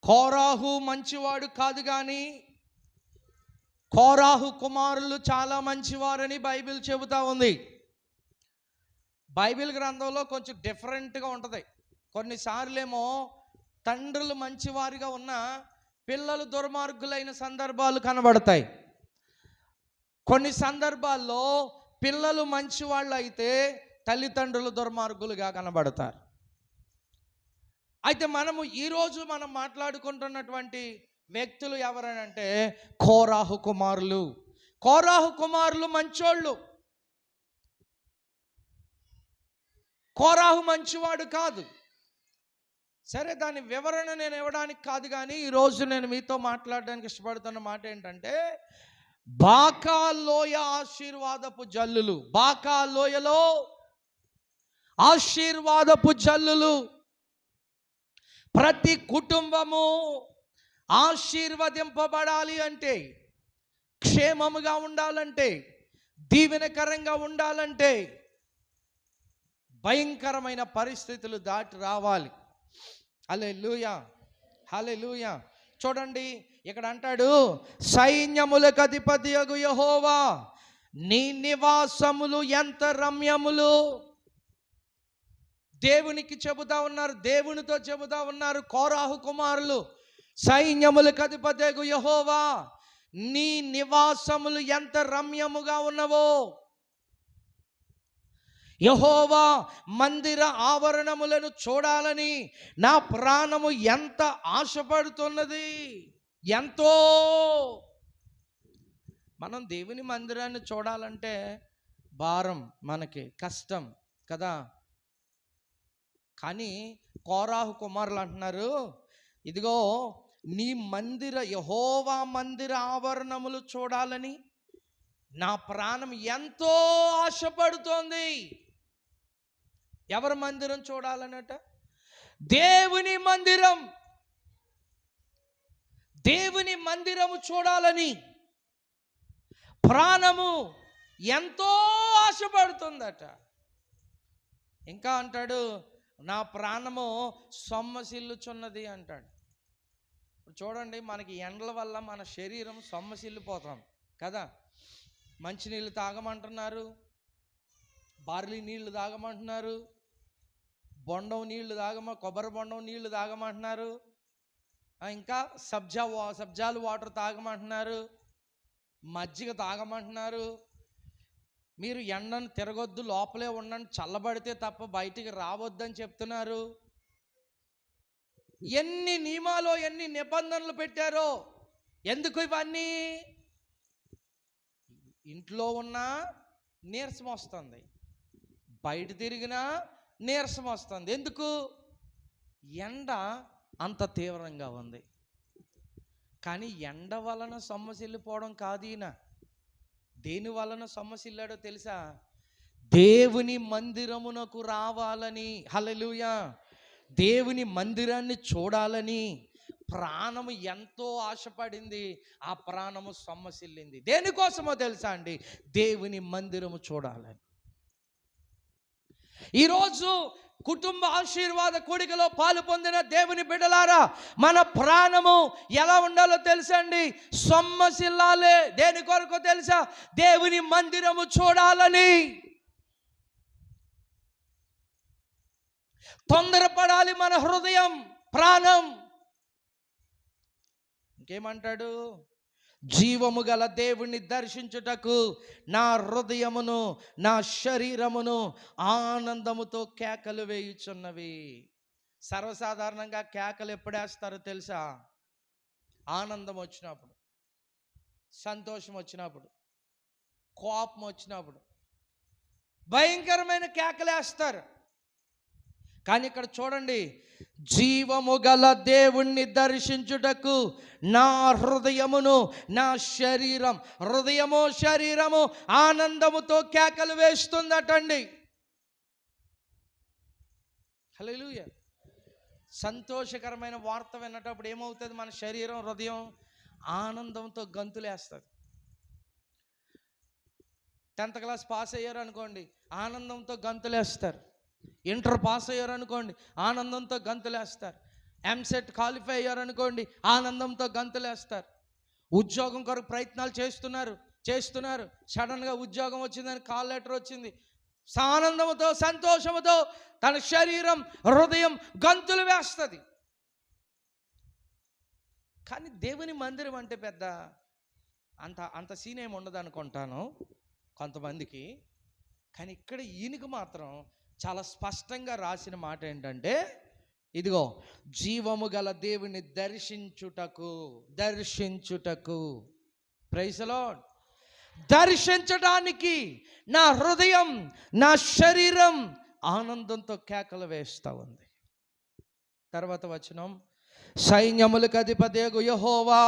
కోరాహు మంచివాడు కాదు, కానీ కోరాహు కుమారులు చాలా మంచివారని బైబిల్ చెబుతా ఉంది. బైబిల్ గ్రంథంలో కొంచెం డిఫరెంట్గా ఉంటుంది. కొన్నిసార్లేమో తండ్రులు మంచివారిగా ఉన్న పిల్లలు దుర్మార్గులైన సందర్భాలు కనబడతాయి. కొన్ని సందర్భాల్లో పిల్లలు మంచివాళ్ళు అయితే తల్లిదండ్రులు దుర్మార్గులుగా కనబడతారు. అయితే ఈరోజు మనం మాట్లాడుకుంటున్నటువంటి వ్యక్తులు ఎవరనంటే కోరాహు కుమారులు. కోరాహు కుమారులు మంచోళ్ళు. కోరాహు మంచివాడు కాదు. సరే, దాని వివరణ నేను ఇవ్వడానికి కాదు, కానీ ఈరోజు నేను మీతో మాట్లాడడానికి ఇష్టపడుతున్న మాట ఏంటంటే, బాకాలోయ ఆశీర్వాదపు జల్లులు. బాకాలోయలో ఆశీర్వాదపు జల్లులు. ప్రతి కుటుంబము ఆశీర్వదింపబడాలి అంటే, క్షేమముగా ఉండాలంటే, దీవెనకరంగా ఉండాలంటే భయంకరమైన పరిస్థితులు దాటి రావాలి. హల్లెలూయా, హల్లెలూయా. చూడండి, ఇక్కడ అంటాడు, సైన్యములకు అధిపతియగు యెహోవా, నీ నివాసములు ఎంత రమ్యములు. దేవునికి చెబుతా ఉన్నారు, దేవునితో చెబుతా ఉన్నారు కోరాహు కుమారులు. సైన్యములకు అధిపతియగు యెహోవా, నీ నివాసములు ఎంత రమ్యముగా ఉన్నవో. యెహోవా మందిర ఆవరణములను చూడాలని నా ప్రాణము ఎంత ఆశపడుతున్నది. ఎంతో. మనం దేవుని మందిరాన్ని చూడాలంటే భారం, మనకి కష్టం కదా. కానీ కోరాహు కుమారులు అంటున్నారు, ఇదిగో నీ యెహోవా మందిర ఆవరణములు చూడాలని నా ప్రాణం ఎంతో ఆశపడుతోంది. ఎవరి మందిరం చూడాలన్నట? దేవుని మందిరం. దేవుని మందిరము చూడాలని ప్రాణము ఎంతో ఆశపడుతుందట. ఇంకా అంటాడు, నా ప్రాణము సొమ్మసిల్లుచున్నది అంటాడు. చూడండి, మనకి ఎండల వల్ల మన శరీరం సొమ్మసిల్లిపోతాం కదా. మంచినీళ్ళు తాగమంటున్నారు, బార్లీ నీళ్లు తాగమంటున్నారు, బొండం నీళ్లు కొబ్బరి బొండం నీళ్లు తాగమంటున్నారు, ఇంకా సబ్జాలు వాటర్ తాగమంటున్నారు, మజ్జిగ తాగమంటున్నారు. మీరు ఎండను తిరగొద్దు, లోపలే ఉండండి, చల్లబడితే తప్ప బయటికి రావద్దని చెప్తున్నారు. ఎన్ని నియమాలు, ఎన్ని నిబంధనలు పెట్టారో. ఎందుకు ఇవన్నీ? ఇంట్లో ఉన్న నీరసం వస్తుంది, బయట తిరిగినా నీరసం వస్తుంది. ఎందుకు? ఎండ అంత తీవ్రంగా ఉంది. కానీ ఎండ వలన సొమ్మసిల్లిపోవడం కాదు ఈయన. దేని వలన సొమ్మసిల్లాడో తెలుసా? దేవుని మందిరమునకు రావాలని, హల్లెలూయా, దేవుని మందిరాన్ని చూడాలని ప్రాణము ఎంతో ఆశపడింది. ఆ ప్రాణము సొమ్మసిల్లింది. దేనికోసమో తెలుసా అండి? దేవుని మందిరము చూడాలని. ఈరోజు కుటుంబ ఆశీర్వాద కూడికలో పాలు పొందిన దేవుని బిడ్డలారా, మన ప్రాణము ఎలా ఉండాలో తెలుసా అండి? సొమ్మసిల్లాలి. దేని కొరకు తెలుసా? దేవుని మందిరము చూడాలని. తొందరపడాలి మన హృదయం, ప్రాణం. ఇంకేమంటాడు? జీవము గల దేవుణ్ణి దర్శించుటకు నా హృదయమును నా శరీరమును ఆనందముతో కేకలు వేయుచున్నవి. సర్వసాధారణంగా కేకలు ఎప్పుడేస్తారో తెలుసా? ఆనందం వచ్చినప్పుడు, సంతోషం వచ్చినప్పుడు, కోపం వచ్చినప్పుడు భయంకరమైన కేకలేస్తారు. కానీ ఇక్కడ చూడండి, జీవము గల దేవుణ్ణి దర్శించుటకు నా హృదయమును నా శరీరం, హృదయము శరీరము ఆనందముతో కేకలు వేస్తుందటండి. హల్లెలూయా. సంతోషకరమైన వార్త విన్నటప్పుడు ఏమవుతుంది? మన శరీరం, హృదయం ఆనందంతో గంతులేస్తుంది. 10th క్లాస్ పాస్ అయ్యారు అనుకోండి, ఆనందంతో గంతులేస్తారు. ఇంటర్ పాస్ అయ్యారు అనుకోండి, ఆనందంతో గంతులేస్తారు. ఎంసెట్ క్వాలిఫై అయ్యారు అనుకోండి, ఆనందంతో గంతులేస్తారు. ఉద్యోగం కొరకు ప్రయత్నాలు చేస్తున్నారు. సడన్గా ఉద్యోగం వచ్చిందని కాల్ లెటర్ వచ్చింది. ఆనందంతో, సంతోషంతో తన శరీరం, హృదయం గంతులు వేస్తుంది. కానీ దేవుని మందిరం అంటే పెద్ద అంత సీన్ ఏమి ఉండదు అనుకుంటాను కొంతమందికి. కానీ ఇక్కడ ఈయనకు మాత్రం చాలా స్పష్టంగా రాసిన మాట ఏంటంటే, ఇదిగో జీవము గల దేవుని దర్శించుటకు ప్రైజ్ ది లార్డ్, దర్శించడానికి నా హృదయం నా శరీరం ఆనందంతో కేకలు వేస్తూ ఉంది. తర్వాత వచనం, సైన్యములకు అధిపతియగు యెహోవా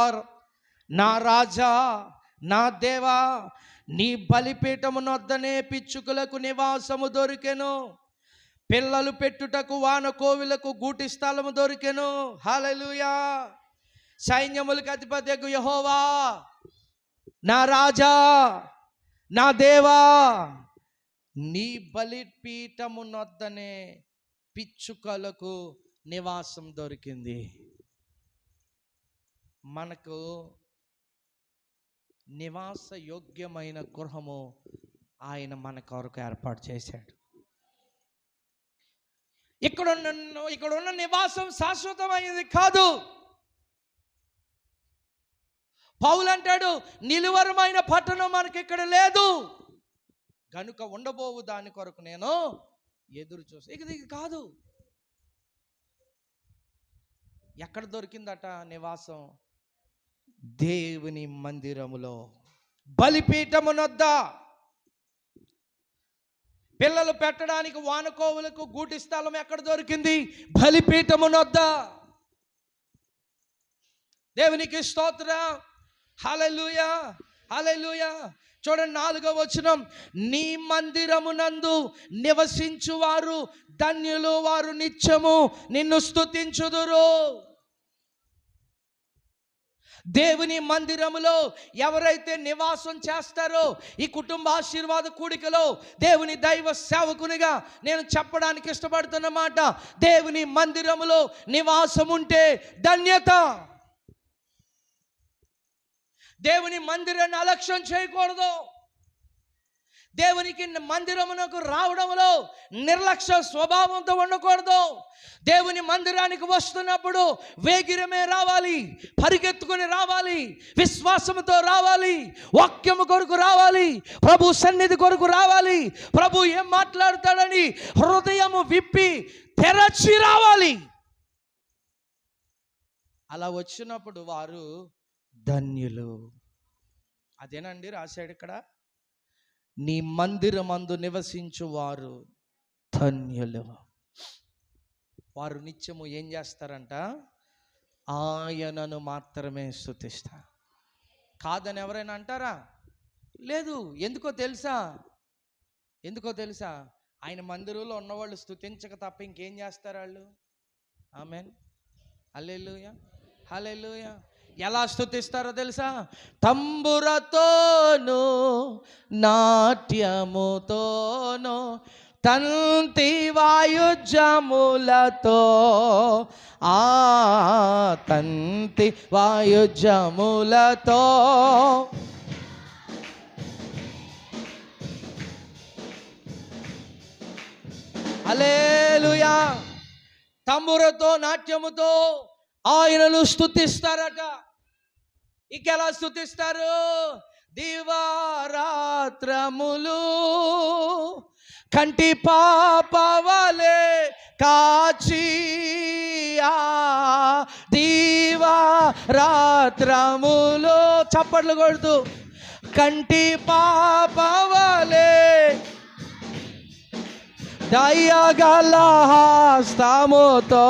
నా రాజా నా దేవా, నీ బలిపీఠము నొద్దనే పిచ్చుకలకు నివాసము దొరికెను, పిల్లలు పెట్టుటకు వానకోవిలకు గూటి స్థలము దొరికెను. హల్లెలూయా. సైన్యములకు అధిపతియగు యెహోవా నా రాజా నా దేవా, నీ బలిపీఠము నొద్దనే పిచ్చుకలకు నివాసం దొరికింది. మనకు నివాస యోగ్యమైన గృహము ఆయన మన కొరకు ఏర్పాటు చేశాడు. ఇక్కడున్న నివాసం శాశ్వతమైనది కాదు. పౌలు అంటాడు, నిలువరమైన పట్టణం మనకి ఇక్కడ లేదు గనుక ఉండబోవు దాని కొరకు నేను ఎదురు చూసి. ఇది కాదు. ఎక్కడ దొరికిందట నివాసం? దేవుని మందిరములో, బలిపీఠమునొద్ద. పిల్లలు పెట్టడానికి వానకోవులకు గూటి స్థలం ఎక్కడ దొరికింది? బలిపీఠమునొద్ద. దేవునికి స్తోత్రం. హల్లెలూయా, హల్లెలూయా. చూడండి 4వ వచనం, నీ మందిరమునందు నివసించువారు ధన్యులు, వారు నిత్యము నిన్ను స్తుతించుదురు. దేవుని మందిరములో ఎవరైతే నివాసం చేస్తారో, ఈ కుటుంబ ఆశీర్వాద కూడికలో దేవుని దైవ సేవకునిగా నేను చెప్పడానికి ఇష్టపడుతున్న మాట, దేవుని మందిరములో నివాసం ఉంటే ధన్యత. దేవుని మందిరాన్ని అలక్ష్యం చేయకూడదు. దేవునికి మందిరమునకు రావడంలో నిర్లక్ష్య స్వభావంతో ఉండకూడదు. దేవుని మందిరానికి వస్తున్నప్పుడు వేగిరమే రావాలి, పరిగెత్తుకుని రావాలి, విశ్వాసముతో రావాలి, వాక్యము కొరకు రావాలి, ప్రభు సన్నిధి కొరకు రావాలి, ప్రభు ఏం మాట్లాడతాడని హృదయము విప్పి తెరచి రావాలి. అలా వచ్చినప్పుడు వారు ధన్యులు. అదేనండి రాశాడు ఇక్కడ, నీ మందిరమందు నివసించువారు ధన్యులు. వారు నిత్యము ఏం చేస్తారంట? ఆయనను మాత్రమే స్తుతిస్తారు. కాదని ఎవరైనా అంటారా? లేదు. ఎందుకో తెలుసా? ఆయన మందిరంలో ఉన్నవాళ్ళు స్తుతించక తప్ప ఇంకేం చేస్తారు వాళ్ళు? ఆమేన్, హల్లెలూయా, హల్లెలూయా. ఎలా స్తుతిస్తారో తెలుసా? తంబురతోను నాట్యముతోను తంతి వాయుజములతో, తంతి వాయుజములతో. హల్లెలూయా. తంబురతో నాట్యముతో ఆయనను స్తుతిస్తారట. ఇంకెలా స్తుతిస్తారు? దివారాత్రములు కంటి పాపవలే కాచి, దివారాత్రములు చప్పట్లు కొడుతూ కంటి పాపవలే దయగల హస్తముతో.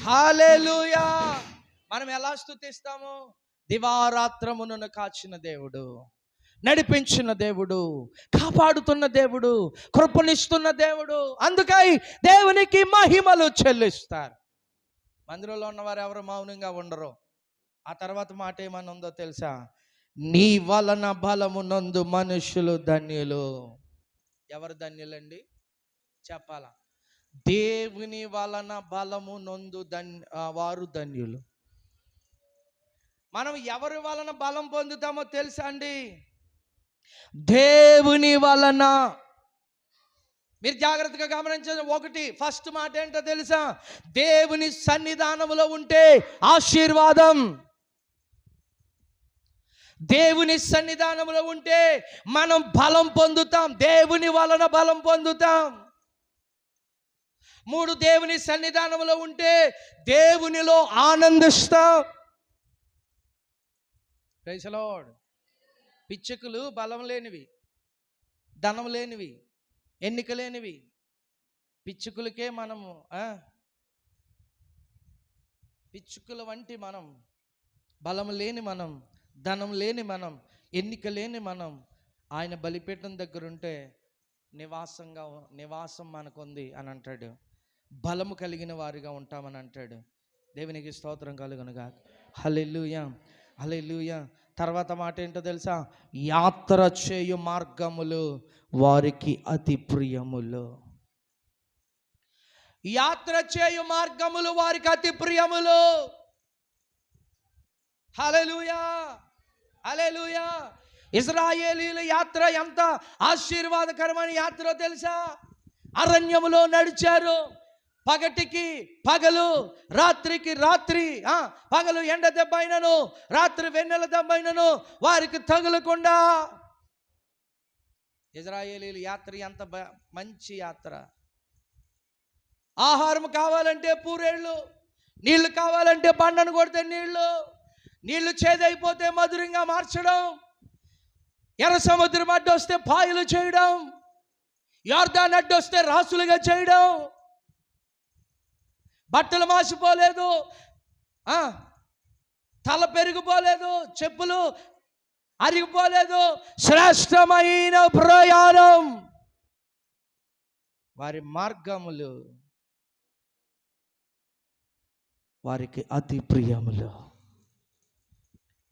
హల్లెలూయా. మనం ఎలా స్తుతిస్తాము? దివారాత్రమును కాచిన దేవుడు, నడిపించిన దేవుడు, కాపాడుతున్న దేవుడు, కృపనిస్తున్న దేవుడు. అందుకై దేవునికి మహిమలు చెల్లిస్తారు. మందిరంలో ఉన్నవారు ఎవరు మౌనంగా ఉండరు. ఆ తర్వాత మాట ఏమని ఉందో తెలుసా? నీ వలన బలమునందు మనుషులు ధన్యులు. ఎవరు ధన్యులండి? చెప్పాలా? దేవుని వలన బలము నొందు వారు ధన్యులు. మనం ఎవరి వలన బలం పొందుతామో తెలుసా అండి? దేవుని వలన. మీరు జాగ్రత్తగా గమనించండి. ఒకటి, ఫస్ట్ మాట ఏంటో తెలుసా? దేవుని సన్నిధానములో ఉంటే ఆశీర్వాదం. దేవుని సన్నిధానంలో ఉంటే మనం బలం పొందుతాం. దేవుని వలన బలం పొందుతాం. 3, దేవుని సన్నిధానంలో ఉంటే దేవునిలో ఆనందిస్తాం. Praise the lord. పిచ్చుకలు బలం లేనివి, ధనం లేనివి, ఎన్నిక లేనివి. పిచ్చుకలకే మనము పిచ్చుకల వంటి మనం, బలం లేని మనం, ధనం లేని మనం, ఎన్నిక లేని మనం ఆయన బలిపీఠం దగ్గర ఉంటే నివాసం మనకుంది అని అంటాడు. బలము కలిగిన వారిగా ఉంటామని అంటాడు. దేవునికి స్తోత్రం కలుగునుగా. హల్లెలూయా, హల్లెలూయా. తర్వాత మాట ఏంటో తెలుసా? యాత్ర చేయు మార్గములు వారికి అతి ప్రియములు. యాత్ర చేయు మార్గములు వారికి అతి ప్రియములు. హల్లెలూయా, హల్లెలూయా. ఇశ్రాయేలీయుల యాత్ర ఎంత ఆశీర్వాదకరమైన యాత్ర తెలుసా? అరణ్యములో నడిచారు. పగటికి పగలు, రాత్రికి రాత్రి. పగలు ఎండ దెబ్బైనను, రాత్రి వెన్నెల దెబ్బైనను వారికి తగులకుండా. ఇశ్రాయేలీయుల యాత్ర ఎంత మంచి యాత్ర. ఆహారం కావాలంటే పూరేళ్ళు, నీళ్లు కావాలంటే బండను కొడితే నీళ్లు చేదైపోతే మధురంగా మార్చడం, ఎర్ర సముద్రం అడ్డొస్తే పాయలు చేయడం, యోర్దాను అడ్డొస్తే రాసులుగా చేయడం. బట్టలు మాసిపోలేదు, తల పెరిగిపోలేదు, చెప్పులు అరిగిపోలేదు. శ్రేష్టమైన ప్రయాణం. వారి మార్గములు వారికి అతి ప్రియములు.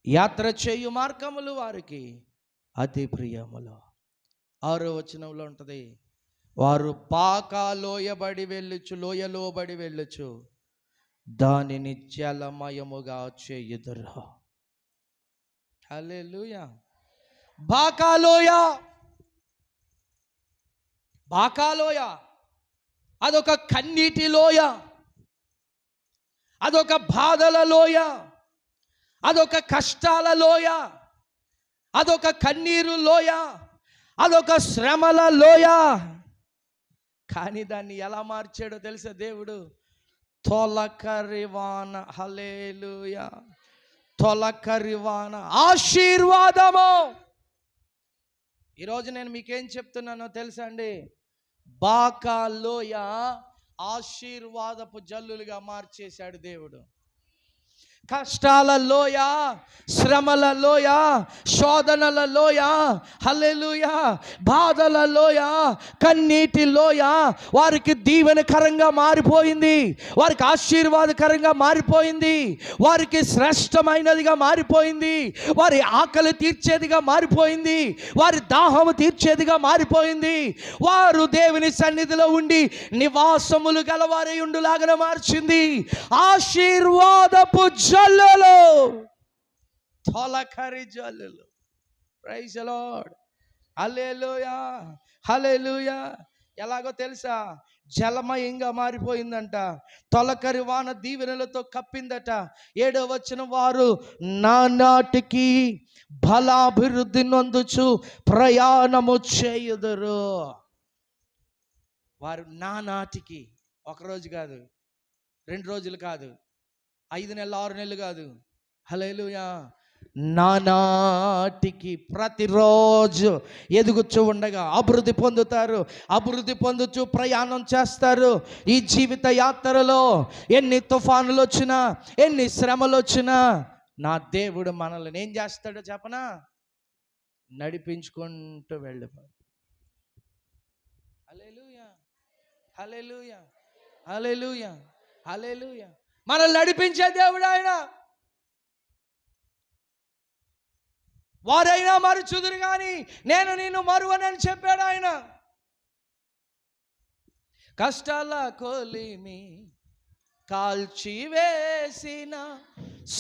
యాత్ర చేయు మార్గములు వారికి అతి ప్రియములు. 6వ వచనంలో ఉంటుంది, వారు లోయలోబడి వెళ్ళుచు దానిని జలమయముగా చేయుదురు. హల్లెలూయా. బాకాలోయ అదొక కన్నీటి లోయ, అదొక బాధల లోయ, అదొక కష్టాల లోయ, అదొక కన్నీరు లోయ, అదొక శ్రమల లోయ. కానీ దాన్ని ఎలా మార్చాడో తెలుసా దేవుడు? తొలకరివాన. హల్లెలూయా. తొలకరివాన ఆశీర్వాదము. ఈరోజు నేను మీకేం చెప్తున్నానో తెలుసా అండి? బాకా లోయ ఆశీర్వాదపు జల్లులుగా మార్చేశాడు దేవుడు. కష్టాల లోయ, శ్రమల లోయ, శోధనల లోయ, హల్లెలూయా, బాధల లోయ, కన్నీటి లోయ వారికి దీవెనకరంగా మారిపోయింది, వారికి ఆశీర్వాదకరంగా మారిపోయింది, వారికి శ్రేష్టమైనదిగా మారిపోయింది, వారి ఆకలి తీర్చేదిగా మారిపోయింది, వారి దాహము తీర్చేదిగా మారిపోయింది. వారు దేవుని సన్నిధిలో ఉండి నివాసములు గలవారై ఉండులాగా మార్చింది. ఆశీర్వాదపు జల్లులు, తొలకరి జల్లులు. Praise the lord. Hallelujah, hallelujah. ఎలాగో తెలుసా? జలమయంగా మారిపోయిందంట. తొలకరి వాన దీవెనలతో కప్పిందట. 7వ వచనం, వారు నానాటికి బలాభివృద్ధి నొందుచు ప్రయాణము చేయుదురు. వారు నానాటికి, ఒకరోజు కాదు, 2 రోజులు కాదు, 5 నెలలు 6 నెలలు కాదు, హల్లెలూయా, నానాటికి ప్రతిరోజు ఎదుగుచూ ఉండగా అభివృద్ధి పొందుతారు. అభివృద్ధి పొందుచూ ప్రయాణం చేస్తారు. ఈ జీవిత యాత్రలో ఎన్ని తుఫానులు వచ్చినా, ఎన్ని శ్రమలు వచ్చినా నా దేవుడు మనల్ని ఏం చేస్తాడో చెప్పనా? నడిపించుకుంటూ వెళ్ళిపోతాడు. హల్లెలూయా, హల్లెలూయా, హల్లెలూయా, హల్లెలూయా. మనల్ని నడిపించే దేవుడు ఆయన. వారైనా మరుచుదురు కానీ నేను నిన్ను మరువనని చెప్పాడు ఆయన. కష్టాల కొలిమి కాల్చివేసిన,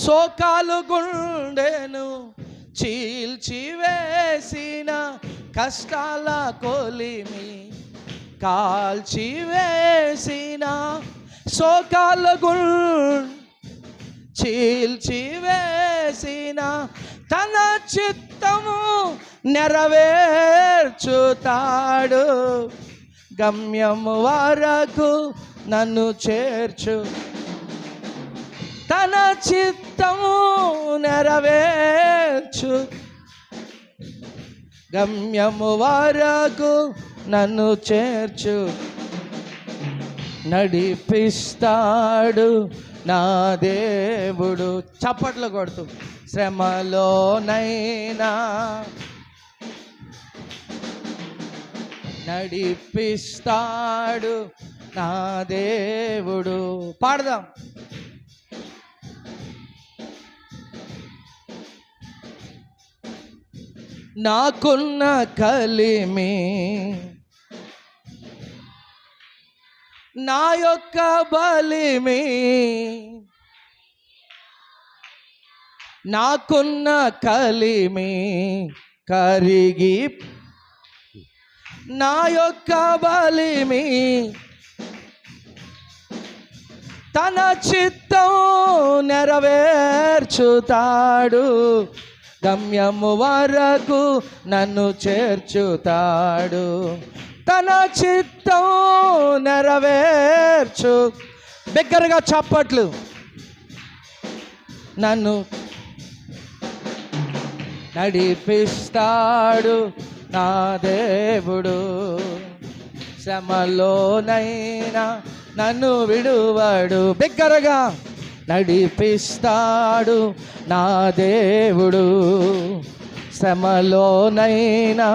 శోకాలు గుండెను చీల్చివేసిన, కష్టాల కొలిమి కాల్చివేసిన, శోకాల చీల్చివేసిన, తన చిత్తము నెరవేర్చుతాడు. గమ్యము వరకు నన్ను చేర్చు, తన చిత్తము నెరవేర్చు, గమ్యము వరకు నన్ను చేర్చు. నడిపిస్తాడు నా దేవుడు. చప్పట్లు కొడుతూ, శ్రమలోనైనా నడిపిస్తాడు నా దేవుడు. పాడదాం. నాకున్న కలిమి నా యొక్క బలిమి, నాకున్న కలిమి కరిగి, నా యొక్క బలిమి తన చిత్తం నెరవేర్చుతాడు. గమ్యము వరకు నన్ను చేర్చుతాడు. తన చిత్తం నెరవేర్చు. బిగ్గరగా చప్పట్లు. నన్ను నడిపిస్తాడు నా దేవుడు. శ్రమలోనైనా నన్ను విడువడు. బిగ్గరగా, నడిపిస్తాడు నా దేవుడు. శ్రమలోనైనా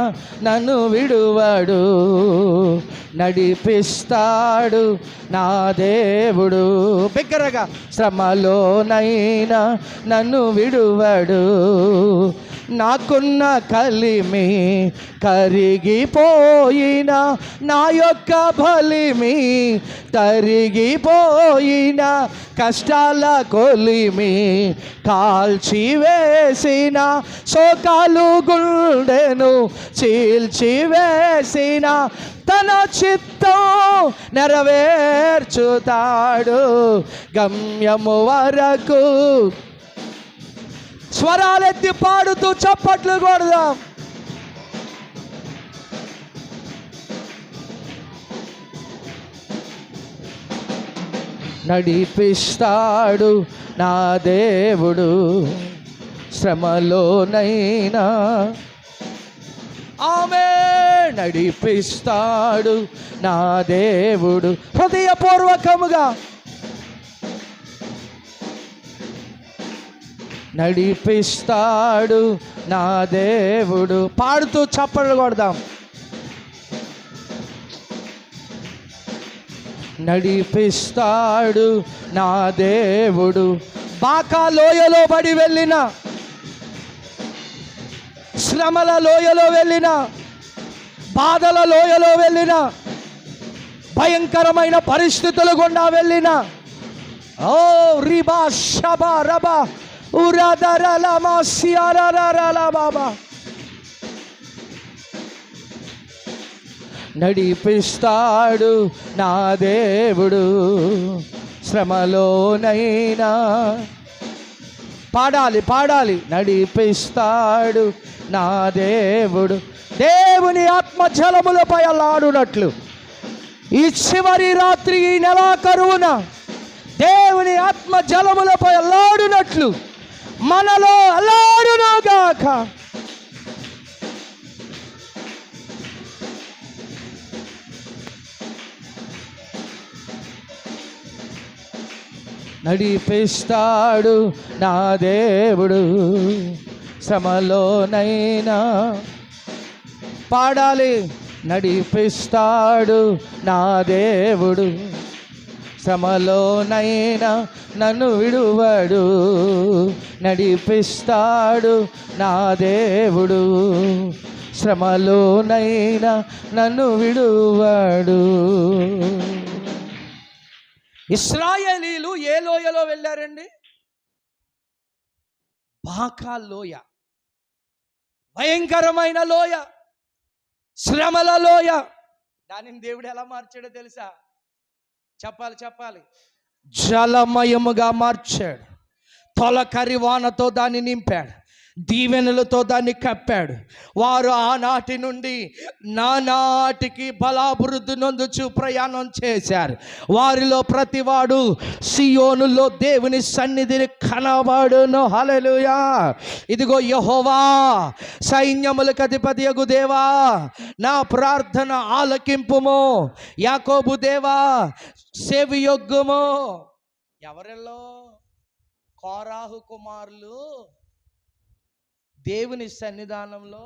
నన్ను విడువడు. నడిపిస్తాడు నా దేవుడు. బిగ్గరగా, శ్రమలోనైనా నన్ను విడువడు. నాకున్న కలిమి కరిగిపోయిన, నా యొక్క బలిమి తరిగిపోయిన, కష్టాల కొలిమి కాల్చివేసిన, శోకాలు గుండెను చీల్చివేసిన, తన చిత్తం నెరవేర్చుతాడు గమ్యము వరకు. స్వరాలెత్తి పాడుతూ చప్పట్లు కొడదాం. నడిపిస్తాడు నా దేవుడు. శ్రమలోనైనా ఆమె నడిపిస్తాడు నా దేవుడు. హృదయపూర్వకముగా నడిపిస్తాడు నా దేవుడు. పాడుతూ చప్పట్లు కొడదాం. నడిపిస్తాడు నా దేవుడు. బాకా లోయలో పడి వెళ్ళిన, శ్రమల లోయలో వెళ్ళిన, బాధల లోయలో వెళ్ళిన, భయంకరమైన పరిస్థితుల గుండా వెళ్ళిన, ఓ రిబా షబా రబా ఉరాదరలమా సియారరల బాబా, నడిపిస్తాడు నా దేవుడు. శ్రమలోనైనా పాడాలి పాడాలి. నడిపిస్తాడు నా దేవుడు. దేవుని ఆత్మ జలములపై అల్లాడునట్లు ఈ చివరి రాత్రి ఈ నెలాఖరువున దేవుని ఆత్మ జలములపై అల్లాడునట్లు మనలో అల్లాడునుగాక. నడిపిస్తాడు నా దేవుడు. శ్రమలోనైనా పాడాలి. నడిపిస్తాడు నా దేవుడు. శ్రమలోనైనా నన్ను విడువడు. నడిపిస్తాడు నా దేవుడు. శ్రమలోనైనా నన్ను విడువడు. ఇశ్రాయేలీలు ఏ లోయలో వెళ్ళారండి? బాకా లోయ. భయంకరమైన లోయ, శ్రమల లోయ. దానిని దేవుడు ఎలా మార్చాడో తెలుసా? చెప్పాలి. జలమయముగా మార్చాడు. తొలకరి వానతో దాన్ని నింపాడు. దీవెనలతో దాన్ని కప్పాడు. వారు ఆనాటి నుండి నానాటికి బలాభివృద్ధి నొందుచు ప్రయాణం చేశారు. వారిలో ప్రతివాడు సియోనులో దేవుని సన్నిధిని కనబడును. హల్లెలూయా. ఇదిగో యెహోవా సైన్యములకు అధిపతియగు దేవా, నా ప్రార్థన ఆలకింపుము. యాకోబు దేవా సేవియొగ్గుము. ఎవరిలో? కోరాహు కుమారులు దేవుని సన్నిధానంలో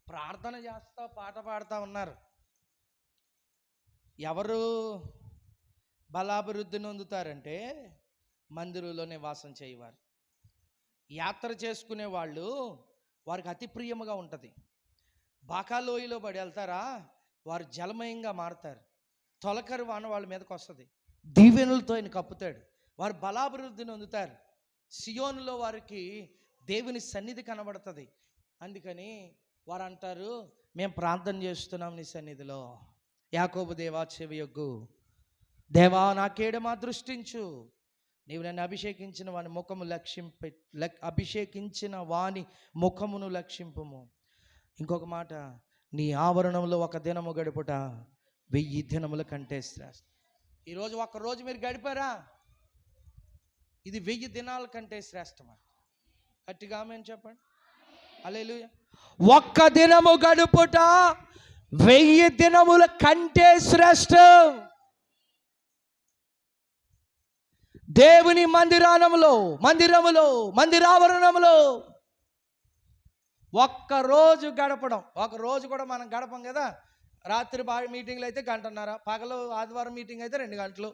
ప్రార్థన చేస్తా పాట పాడుతూ ఉన్నారు. ఎవరు బలాభివృద్ధి నొందుతారంటే మందిరంలో నివాసం చేయవారు. యాత్ర చేసుకునే వాళ్ళు, వారికి అతి ప్రియముగా ఉంటుంది. బాకాలోయలో పడి వెళ్తారా, వారు జలమయంగా మారుతారు. తొలకరి వాన వాళ్ళ మీదకి వస్తుంది. దీవెనలతో ఆయన కప్పుతాడు. వారు బలాభివృద్ధి నొందుతారు. సియోనులో వారికి దేవుని సన్నిధి కనబడుతుంది. అందుకని వారు అంటారు, మేము ప్రార్థన చేస్తున్నాం నీ సన్నిధిలో. యాకోబు దేవా చెవియొగ్గు. దేవా నాకేడమా దృష్టించు. నీవు నన్ను అభిషేకించిన వాని ముఖము అభిషేకించిన వాని ముఖమును లక్షింపుము. ఇంకొక మాట, నీ ఆవరణంలో ఒక దినము గడుపుట 1000 దినముల కంటే శ్రేష్ఠం. ఈరోజు ఒక్కరోజు మీరు గడిపారా, ఇది 1000 దినాల కంటే శ్రేష్టమా? గట్టిగా ఆమేన్ చెప్పండి. హల్లెలూయా. ఒక్క దినము గడుపుట 1000 దినముల కంటే శ్రేష్టం. దేవుని మందిరావరణములో ఒక్కరోజు గడపడం. ఒక రోజు కూడా మనం గడపం కదా. రాత్రి మీటింగ్లు అయితే 1.5 గంటన్నర, పగలు ఆదివారం మీటింగ్ అయితే 2 గంటలు,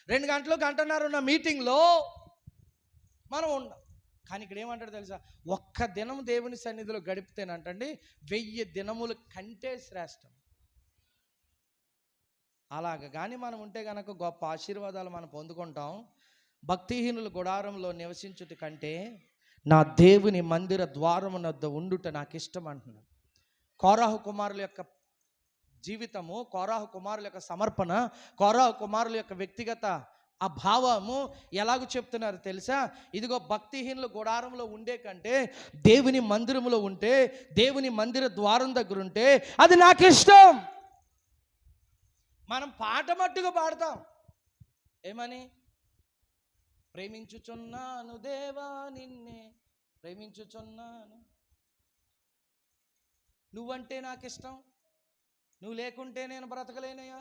2 గంటలు 1.5 గంటన్నర ఉన్న మీటింగ్లో మనం ఉండం. కానీ ఇక్కడ ఏమంటాడు తెలుసా? ఒక్క దినం దేవుని సన్నిధిలో గడిపితేనంటండి 1000 దినముల కంటే శ్రేష్టం. అలాగ కానీ మనం ఉంటే కనుక గొప్ప ఆశీర్వాదాలు మనం పొందుకుంటాం. భక్తిహీనుల గుడారంలో నివసించుట కంటే నా దేవుని మందిర ద్వారమునద్ద ఉండుట నాకు ఇష్టం అంటున్నాడు. కోరాహు కుమారుల యొక్క జీవితము, కోరాహు కుమారుల యొక్క సమర్పణ, కోరాహు కుమారుల యొక్క వ్యక్తిగత ఆ భావము ఎలాగో చెప్తున్నారు తెలుసా? ఇదిగో భక్తిహీనుల గుడారంలో ఉండే కంటే దేవుని మందిరములో ఉంటే, దేవుని మందిర ద్వారం దగ్గర ఉంటే అది నాకు ఇష్టం. మనం పాట మట్టుగా పాడతాం. ఏమని? ప్రేమించుచున్నాను దేవా నిన్నే ప్రేమించుచున్నాను. నువ్వంటే నాకు ఇష్టం, నువ్వు లేకుంటే నేను బ్రతకలేనయ్యా,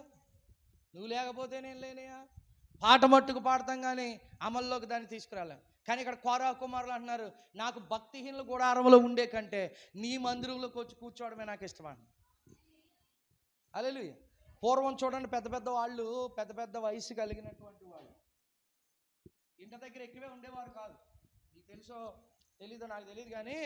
నువ్వు లేకపోతే నేను లేనయ్యా. పాట మట్టుకు పాడతాం కానీ అమల్లోకి దాన్ని తీసుకురాలేం. కానీ ఇక్కడ కోరా కుమారులు అంటున్నారు, నాకు భక్తిహీనులు గుడారంలో ఉండే కంటే నీ మందిరంలోకి వచ్చి కూర్చోవడమే నాకు ఇష్టమని. హల్లెలూయా. పూర్వం చూడండి, పెద్ద పెద్ద వాళ్ళు, పెద్ద పెద్ద వయసు కలిగినటువంటి వాళ్ళు ఇంటి దగ్గర ఎక్కువే ఉండేవారు కాదు. నీకు తెలుసో తెలీదో నాకు తెలియదు, కానీ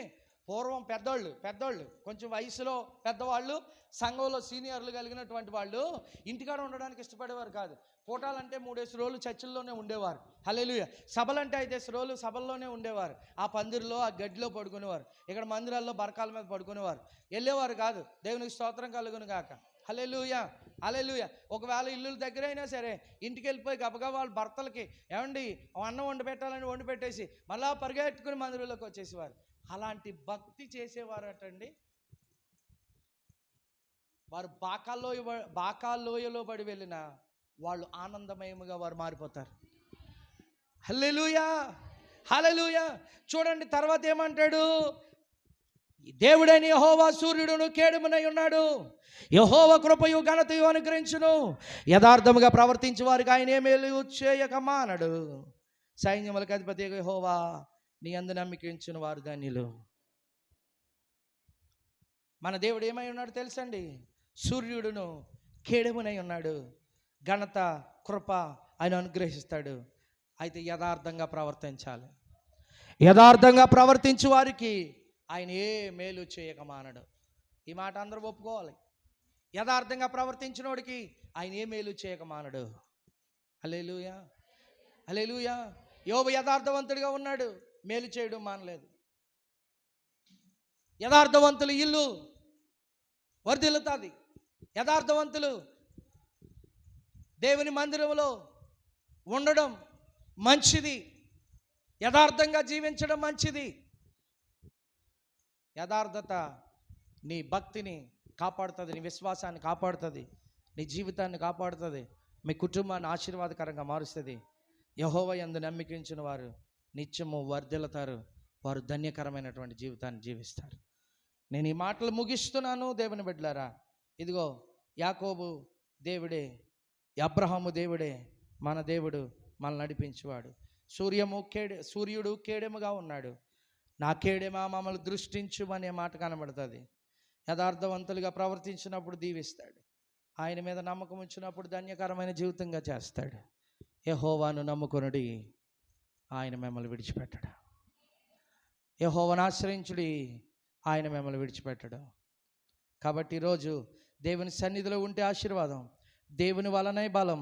పూర్వం పెద్దోళ్ళు కొంచెం వయసులో పెద్దవాళ్ళు, సంఘంలో సీనియర్లు కలిగినటువంటి వాళ్ళు ఇంటికాడ ఉండడానికి ఇష్టపడేవారు కాదు. పూటాలంటే 3 రోజులు చర్చిల్లోనే ఉండేవారు. హల్లెలూయా. సభలంటే 5 రోజులు సభల్లోనే ఉండేవారు. ఆ పందిరిలో, ఆ గడ్డిలో పడుకునేవారు. ఇక్కడ మందిరాల్లో బరకాల మీద పడుకునేవారు. వెళ్ళేవారు కాదు. దేవునికి స్తోత్రం కలుగును గాక. హల్లెలూయా, హల్లెలూయా. ఒకవేళ ఇల్లు దగ్గర అయినా సరే ఇంటికి వెళ్ళిపోయి గబగబా వాళ్ళ భర్తలకి ఏమండి అన్నం వండి పెట్టాలని వండి పెట్టేసి మళ్ళా పరిగెట్టుకుని మందిరంలోకి వచ్చేసేవారు. అలాంటి భక్తి చేసేవారటండి. వారు బాకాలోయలో పడి వెళ్ళిన వాళ్ళు ఆనందమయముగా వారు మారిపోతారు. హల్లెలూయా, హల్లెలూయా. చూడండి తర్వాత ఏమంటాడు, దేవుడైన యెహోవా సూర్యుడును కేడుమునై ఉన్నాడు, యెహోవా కృపయు ఘనతయు అనుగ్రహించును, యథార్థముగా ప్రవర్తించే వారికి ఆయన ఏ మేలు చేయక మానడు, సైన్యములకు అధిపతి యెహోవా నీ యందు నమ్మికించిన వారు ధన్యులు. మన దేవుడు ఏమై ఉన్నాడు తెలుసండి, సూర్యుడును కేడుమునై ఉన్నాడు, ఘనత కృప ఆయన అనుగ్రహిస్తాడు. అయితే యథార్థంగా ప్రవర్తించాలి. యథార్థంగా ప్రవర్తించే వారికి ఆయన ఏ మేలు చేయక మానడు. ఈ మాట అందరూ ఒప్పుకోవాలి. యథార్థంగా ప్రవర్తించినోడికి ఆయన ఏ మేలు చేయక మానడు. హల్లెలూయా, హల్లెలూయా. యోబు యథార్థవంతుడిగా ఉన్నాడు, మేలు చేయడం మానలేదు. యథార్థవంతులు ఇల్లు వర్ధిల్లుతుంది. యథార్థవంతులు దేవుని మందిరంలో ఉండడం మంచిది. యథార్థంగా జీవించడం మంచిది. యథార్థత నీ భక్తిని కాపాడుతుంది, నీ విశ్వాసాన్ని కాపాడుతుంది, నీ జీవితాన్ని కాపాడుతుంది, మీ కుటుంబాన్ని ఆశీర్వాదకరంగా మారుస్తుంది. యెహోవా యందు నమ్మికించిన వారు నిత్యము వర్ధిల్లుతారు, వారు ధన్యకరమైనటువంటి జీవితాన్ని జీవిస్తారు. నేను ఈ మాటలు ముగిస్తున్నాను దేవుని బిడ్డలారా. ఇదిగో యాకోబు దేవుడే, అబ్రహాము దేవుడే, మన దేవుడు మనల్ని నడిపించేవాడు. సూర్యుడు కేడెముగా ఉన్నాడు, నా కేడెమా మమ్మల్ని దృష్టించుమనే మాట కనబడుతుంది. యథార్థవంతులుగా ప్రవర్తించినప్పుడు దీవిస్తాడు, ఆయన మీద నమ్మకం ఉంచినప్పుడు ధన్యకరమైన జీవితంగా చేస్తాడు. యెహోవాను నమ్ముకొనుడి, ఆయన మిమ్మల్ని విడిచిపెట్టడు. యెహోవాను ఆశ్రయించుడి, ఆయన మిమ్మల్ని విడిచిపెట్టడు. కాబట్టి ఈరోజు దేవుని సన్నిధిలో ఉంటే ఆశీర్వాదం, దేవుని వలనే బలం,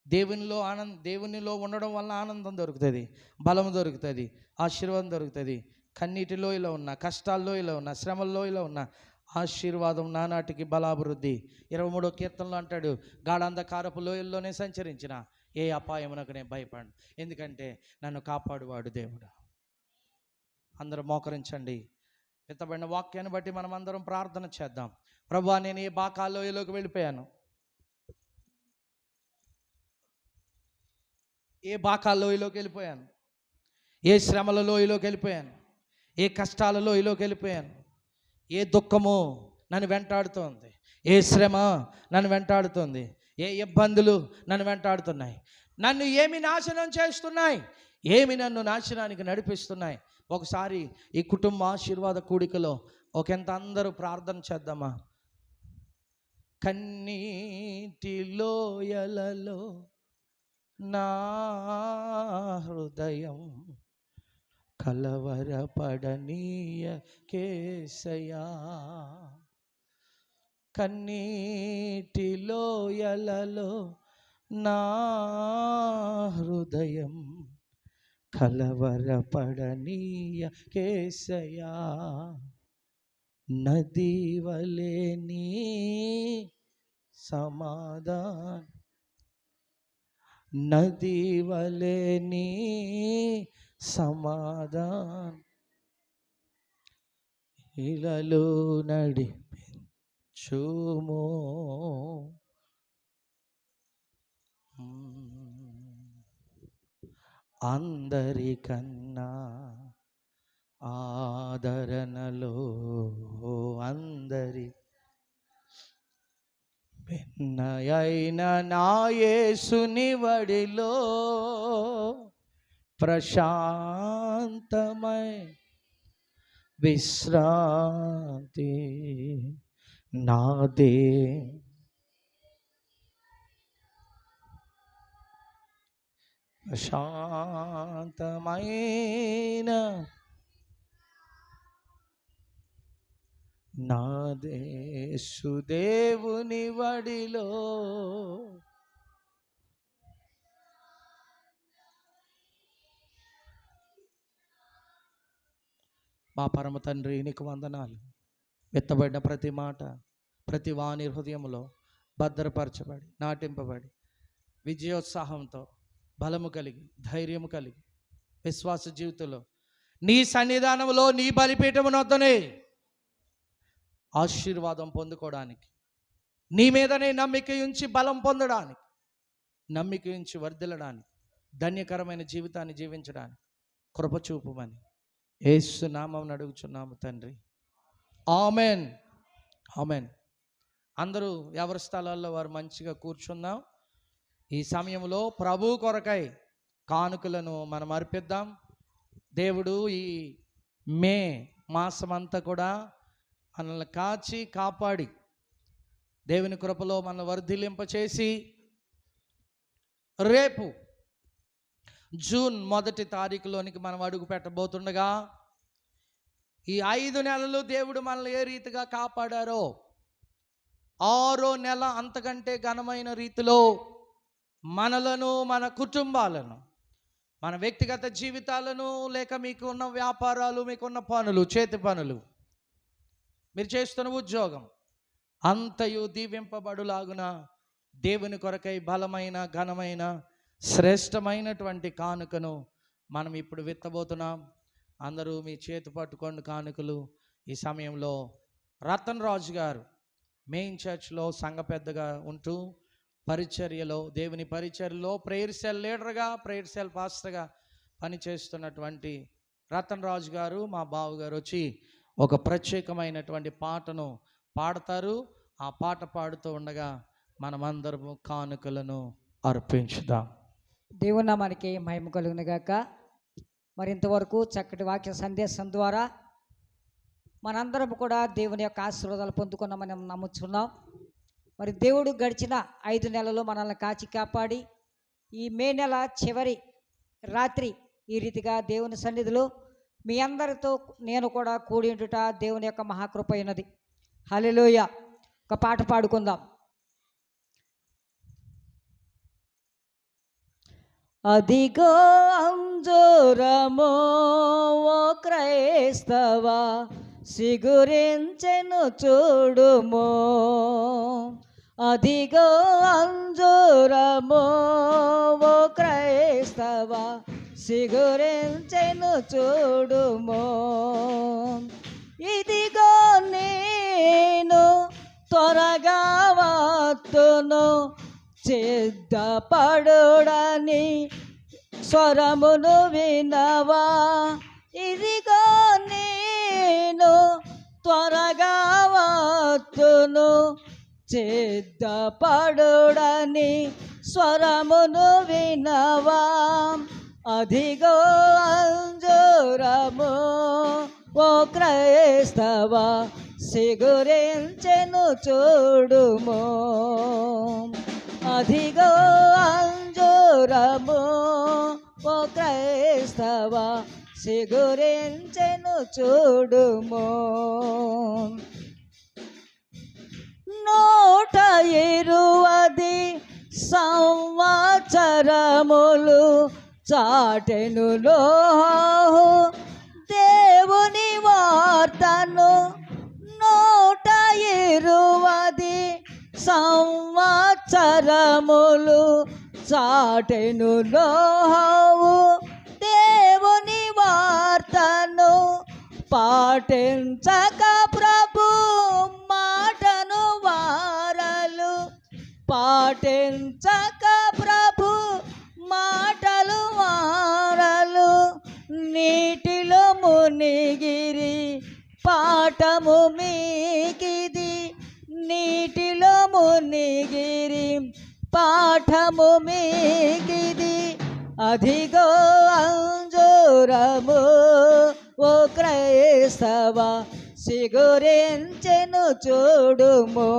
దేవునిలో ఉండడం వలన ఆనందం దొరుకుతుంది, బలం దొరుకుతుంది, ఆశీర్వాదం దొరుకుతుంది. కన్నీటిలో ఇలా ఉన్న, కష్టాల్లో ఇలా ఉన్న, శ్రమల్లో ఇలా ఉన్న ఆశీర్వాదం నానాటికి బలాభివృద్ధి. 23వ కీర్తనలో అంటాడు, గాఢాంధకారపు లోయల్లోనే సంచరించిన ఏ అపాయమునకు నేను భయపడను, ఎందుకంటే నన్ను కాపాడువాడు దేవుడు. అందరూ మోకరించండి. ఎత్తబడిన వాక్యాన్ని బట్టి మనం అందరం ప్రార్థన చేద్దాం. ప్రభువా, నేను ఏ బాకాలోయలోకి వెళ్ళిపోయాను, ఏ బాకాలోయలోకి వెళ్ళిపోయాను, ఏ శ్రమల లోయలోకి వెళ్ళిపోయాను, ఏ కష్టాల లోయలోకి వెళ్ళిపోయాను, ఏ దుఃఖము నన్ను వెంటాడుతోంది, ఏ శ్రమ నన్ను వెంటాడుతుంది, ఏ ఇబ్బందులు నన్ను వెంటాడుతున్నాయి, నన్ను ఏమి నాశనం చేస్తున్నాయి, ఏమి నన్ను నాశనానికి నడిపిస్తున్నాయి. ఒకసారి ఈ కుటుంబ ఆశీర్వాద కూడికలో ఒకంత అందరూ ప్రార్థన చేద్దామా. కన్నీటి లోయలలో నా హృదయం కలవరపడనీయ కేసయా, కన్నీటి లోయలలో నా హృదయం కలవరపడనీయ కేసయా, నది వలె నీ సమాధానం, నది వలె నీ సమాధానం ఇలలో నడిపించుమో, అందరికన్నా ఆదరణలో అందరి వెన్నయైన నా యేసుని వడిలో ప్రశాంతమై విశ్రాంతి నాదే. ప్రశాంతమైన నాదే సుదేవుని వడిలో మా పరమ తండ్రి నీకు వందనాలు. ఎత్తబడిన ప్రతి మాట ప్రతి వాణి హృదయంలో భద్రపరచబడి నాటింపబడి విజయోత్సాహంతో బలము కలిగి ధైర్యము కలిగి విశ్వాస జీవితంలో నీ సన్నిధానంలో నీ బలిపీఠమునొద్దనే ఆశీర్వాదం పొందుకోవడానికి, నీ మీదనే నమ్మిక ఉంచి బలం పొందడానికి, నమ్మిక ఉంచి వర్ధిల్లడానికి, ధన్యకరమైన జీవితాన్ని జీవించడానికి కృప చూపుమని యేసు నామమున అడుగుచున్నాము తండ్రి. Amen, amen. అందరూ ఎవరి స్థలాల్లో వారు మంచిగా కూర్చుందాం. ఈ సమయంలో ప్రభు కొరకై కానుకలను మనం అర్పిద్దాం. దేవుడు ఈ మే మాసమంతా కూడా మనల్ని కాచి కాపాడి దేవుని కృపలో మనల్ని వర్ధిల్లింపచేసి రేపు జూన్ 1వ తారీఖులోనికి మనం అడుగు పెట్టబోతుండగా ఈ 5 నెలలు దేవుడు మనల్ని ఏ రీతిగా కాపాడారో 6వ నెల అంతకంటే ఘనమైన రీతిలో మనలను, మన కుటుంబాలను, మన వ్యక్తిగత జీవితాలను, లేక మీకు ఉన్న వ్యాపారాలు, మీకున్న పనులు, చేతి పనులు, మీరు చేస్తున్న ఉద్యోగం అంతయు దీవింపబడులాగున దేవుని కొరకై బలమైన ఘనమైన శ్రేష్టమైనటువంటి కానుకను మనం ఇప్పుడు విత్తబోతున్నాం. అందరూ మీ చేతి పట్టుకోండి కానుకలు. ఈ సమయంలో రతన్ రాజు గారు మెయిన్ చర్చ్లో సంఘ పెద్దగా ఉంటూ పరిచర్యలో, దేవుని పరిచర్యలో ప్రేయర్ సెల్ లీడర్గా, ప్రేయర్ సెల్ పాస్టర్గా పనిచేస్తున్నటువంటి రతన్ రాజు గారు, మా బావగారు వచ్చి ఒక ప్రత్యేకమైనటువంటి పాటను పాడతారు. ఆ పాట పాడుతూ ఉండగా మనమందరము కానుకలను అర్పించుదాం. దేవుని నామానికి మహిమ కలుగును గాక. మరి ఇంతవరకు చక్కటి వాక్య సందేశం ద్వారా మనందరం కూడా దేవుని యొక్క ఆశీర్వాదాలు పొందుకున్నామని నమ్ముచున్నాం. మరి దేవుడు గడిచిన 5 నెలలు మనల్ని కాచి కాపాడి ఈ మే నెల చివరి రాత్రి ఈ రీతిగా దేవుని సన్నిధిలో మీ అందరితో నేను కూడా కూడి ఉండుట దేవుని యొక్క మహాకృప అయినది. హల్లెలూయా. ఒక పాట పాడుకుందాం. అదిగో అంజూరమో ఓ క్రైస్తవ సిగురించెను చూడుమో, అదిగో అంజూరమో ఓ క్రైస్తవ సిగురించెను చూడుమో, ఇదిగో నేను త్వరగా వత్తును సిద్ధపడుడని స్వరమును వినవా, ఇదిగో నేను త్వరగా వత్తును సిద్ధపడుడని స్వరమును వినవా, అదిగో అంజూరము ఓ క్రైస్తవ సిగురించెను చూడుమో, అదిగో అంజూరము ఓ క్రైస్తవ సిగురించెను చూడుమో, 120 సంవత్సరములు చాటెను నోహు దేవుని వార్తను, 120 సంవత్సరములు చాటెను నోహు దేవుని వార్తను, పాటించక ప్రభు మాటను వారలు, పాటించక ప్రభు మాటలు వారలు, నీటిలో మునిగిరి పాఠము మీకిది నిగిరి పాఠము మీకిది అధిగో అంజూరము ఓ క్రైస్తవ సిగురించెను చూడుము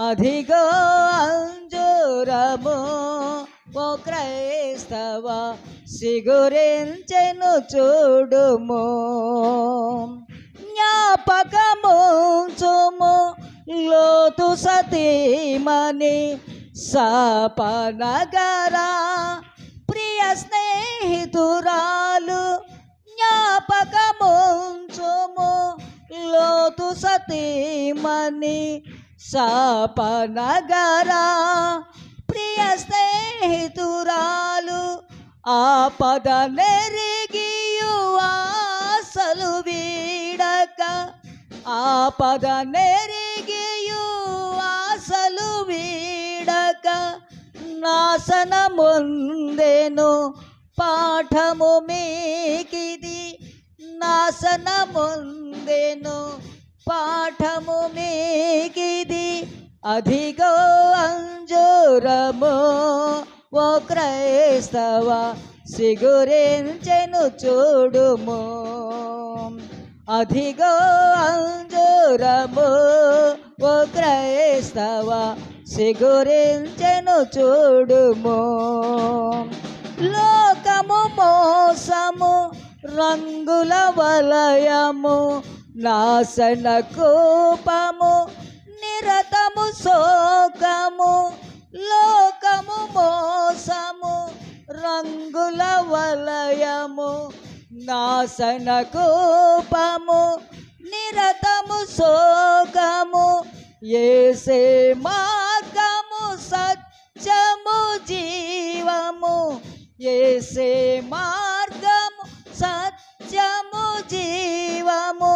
అధిగో అంజూరము ఓ క్రైస్తవ సిగురించెను చూడుము జ్ఞాపకముంచుము లోతు సతీమణి సాపనగరా ప్రియ స్నేహితురాలు జ్ఞాపకముంచుము లోతు సతీమణి సాపనగరా ప్రియ స్నేహితురాలు ఆపద నెరిగియు ఆశలు వీడక ఆపద నెరిగియు ఆశలు వీడక నాశనముందెను పాఠము మీకిది నాశనముందెను పాఠము మీకిది అధిగో అంజూరము ఓ క్రైస్తవ సిగురించెను చూడుము అధిగో అంజూరము ఓ క్రైస్తవ సిగురించెను చూడుము లోకము మోసము రంగుల వలయము నాశన కూపము నిరతము శోకము లోకము మోసము రంగుల వలయము నాశన కూపము నిరతము శోకము యేసే మార్గము సత్యము జీవము యేసే మార్గము సత్యము జీవము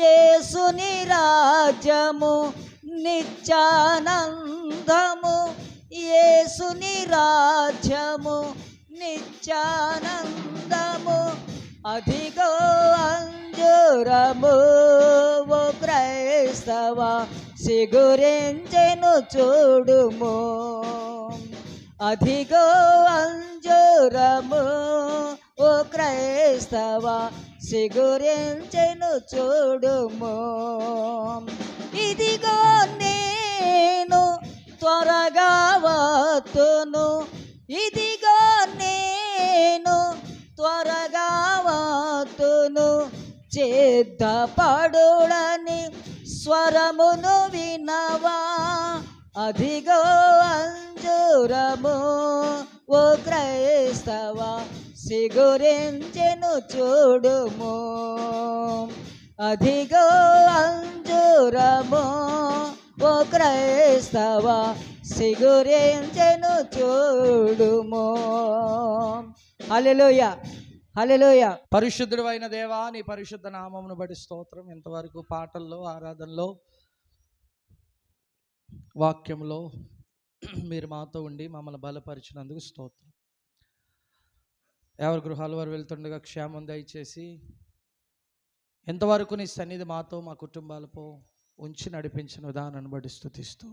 యేసుని రాజ్యము నిత్యానందము యేసుని రాజ్యము నిత్యానందము అధిగో అంజూరము ఓ క్రైస్తవ సిగురించెను చూడుము అధిగో అంజూరము ఓ క్రైస్తవ సిగురించెను చూడుము ఇదిగో నేను త్వరగా వత్తును ఇదిగో నేను త్వరగా వత్తును చేద్దపడుడని స్వరమును వినవా అధిగో అంజూరము ఓ క్రైస్తవ సిగురించెను చూడుము అధిగో అంజూరము ఓ క్రైస్తవ సిగురించెను చూడుము హల్లెలూయా హల్లెలూయా పరిశుద్ధుడు అయిన దేవా నీ పరిశుద్ధ నామమును బట్టి స్తోత్రం. ఇంతవరకు పాటల్లో ఆరాధనలో వాక్యంలో మీరు మాతో ఉండి మమ్మల్ని బలపరిచినందుకు స్తోత్రం. ఎవరి గృహాల వారు వెళ్తుండగా క్షేమం దయచేసి ఎంతవరకు నీ సన్నిధి మాతో మా కుటుంబాలతో ఉంచి నడిపించిన విధానాన్ని బట్టి స్తుతిస్తూ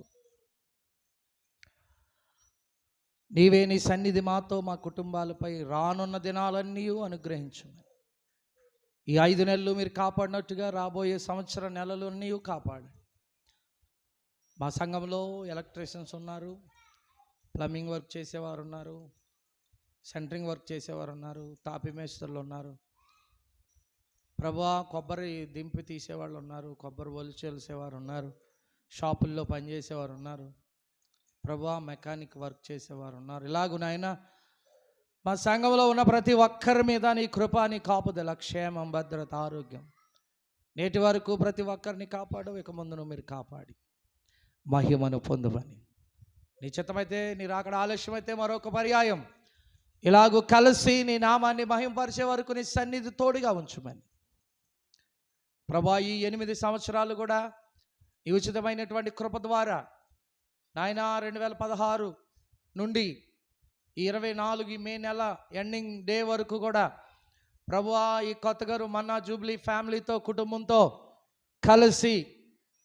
నీవే నీ సన్నిధి మాతో మా కుటుంబాలపై రానున్న దినాలన్నీ అనుగ్రహించమని ఈ 5 నెలలు మీరు కాపాడినట్టుగా రాబోయే సంవత్సర నెలలన్నీ కాపాడు. మా సంఘంలో ఎలక్ట్రీషియన్స్ ఉన్నారు, ప్లంబింగ్ వర్క్ చేసేవారు ఉన్నారు, సెంటరింగ్ వర్క్ చేసేవారు ఉన్నారు, తాపి మేస్త్రులు ఉన్నారు ప్రభువా, కొబ్బరి దింపి తీసేవాళ్ళు ఉన్నారు, కొబ్బరి ఒలిచి చేసేవారు ఉన్నారు, షాపుల్లో పనిచేసేవారు ఉన్నారు ప్రభువా, మెకానిక్ వర్క్ చేసేవారు ఉన్నారు. ఇలాగూ నాయన మా సంఘంలో ఉన్న ప్రతి ఒక్కరి మీద నీ కృప, నీ కాపుదల, క్షేమం, భద్రత, ఆరోగ్యం నేటి వరకు ప్రతి ఒక్కరిని కాపాడు. ఇక ముందును మీరు కాపాడి మహిమను పొందమని నీ చిత్తమైతే నీ రాకడ ఆలస్యమైతే మరొక పర్యాయం ఇలాగూ కలిసి నీ నామాన్ని మహింపరిచే వరకు నీ సన్నిధి తోడుగా ఉంచుమని ప్రభా, ఈ 8 సంవత్సరాలు కూడా ఈ ఉచితమైనటువంటి కృప ద్వారా నాయన 2016 నుండి ఈ 24 మే నెల ఎండింగ్ డే వరకు కూడా ప్రభువా, ఈ కొత్తగారు మన్నా జూబ్లీ ఫ్యామిలీతో కుటుంబంతో కలిసి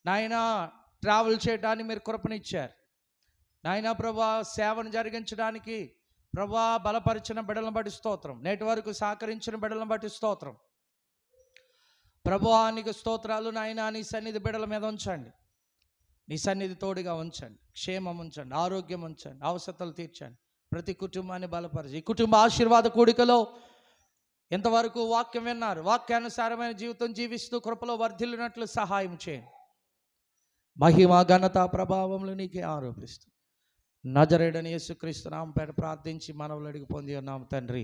నాయన ట్రావెల్ చేయడానికి మీరు కృపనిచ్చారు. నాయనా ప్రభా, సేవను జరిగించడానికి ప్రభా బలపరిచిన బిడ్డలను బట్టి స్తోత్రం. నేటి వరకు సహకరించిన బిడ్డలను బట్టి స్తోత్రం. ప్రభువా నీకు స్తోత్రాలు. నాయనా నీ సన్నిధి బిడ్డల మీద ఉంచండి, నీ సన్నిధి తోడుగా ఉంచండి, క్షేమం ఉంచండి, ఆరోగ్యం ఉంచండి, అవసరతలు తీర్చండి, ప్రతి కుటుంబాన్ని బలపరిచి ఈ కుటుంబ ఆశీర్వాద కూడికలో ఎంతవరకు వాక్యం విన్నారు, వాక్యానుసారమైన జీవితం జీవిస్తూ కృపలో వర్ధిల్లినట్లు సహాయం చేయండి. మహిమ ఘనత ప్రభావములు నీకే ఆరోపిస్తూ నజరేయుడైన యేసుక్రీస్తు నామమున పేర ప్రార్థించి మనవులు అడిగి పొంది ఉన్నాము తండ్రి,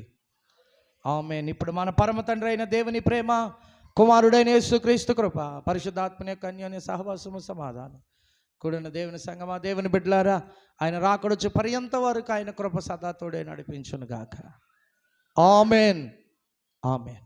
ఆమేన్. ఇప్పుడు మన పరమ తండ్రి అయిన దేవుని ప్రేమ, కుమారుడైన యేసుక్రీస్తు కృప, పరిశుద్ధాత్మని యొక్క అన్యోన్య సహవాసము, సమాధానం కూడిన దేవుని సంగమా, దేవుని బిడ్డలారా, ఆయన రాకడొచ్చు పర్యంత వరకు ఆయన కృప సదా తోడే నడిపించును గాక. ఆమేన్, ఆమేన్.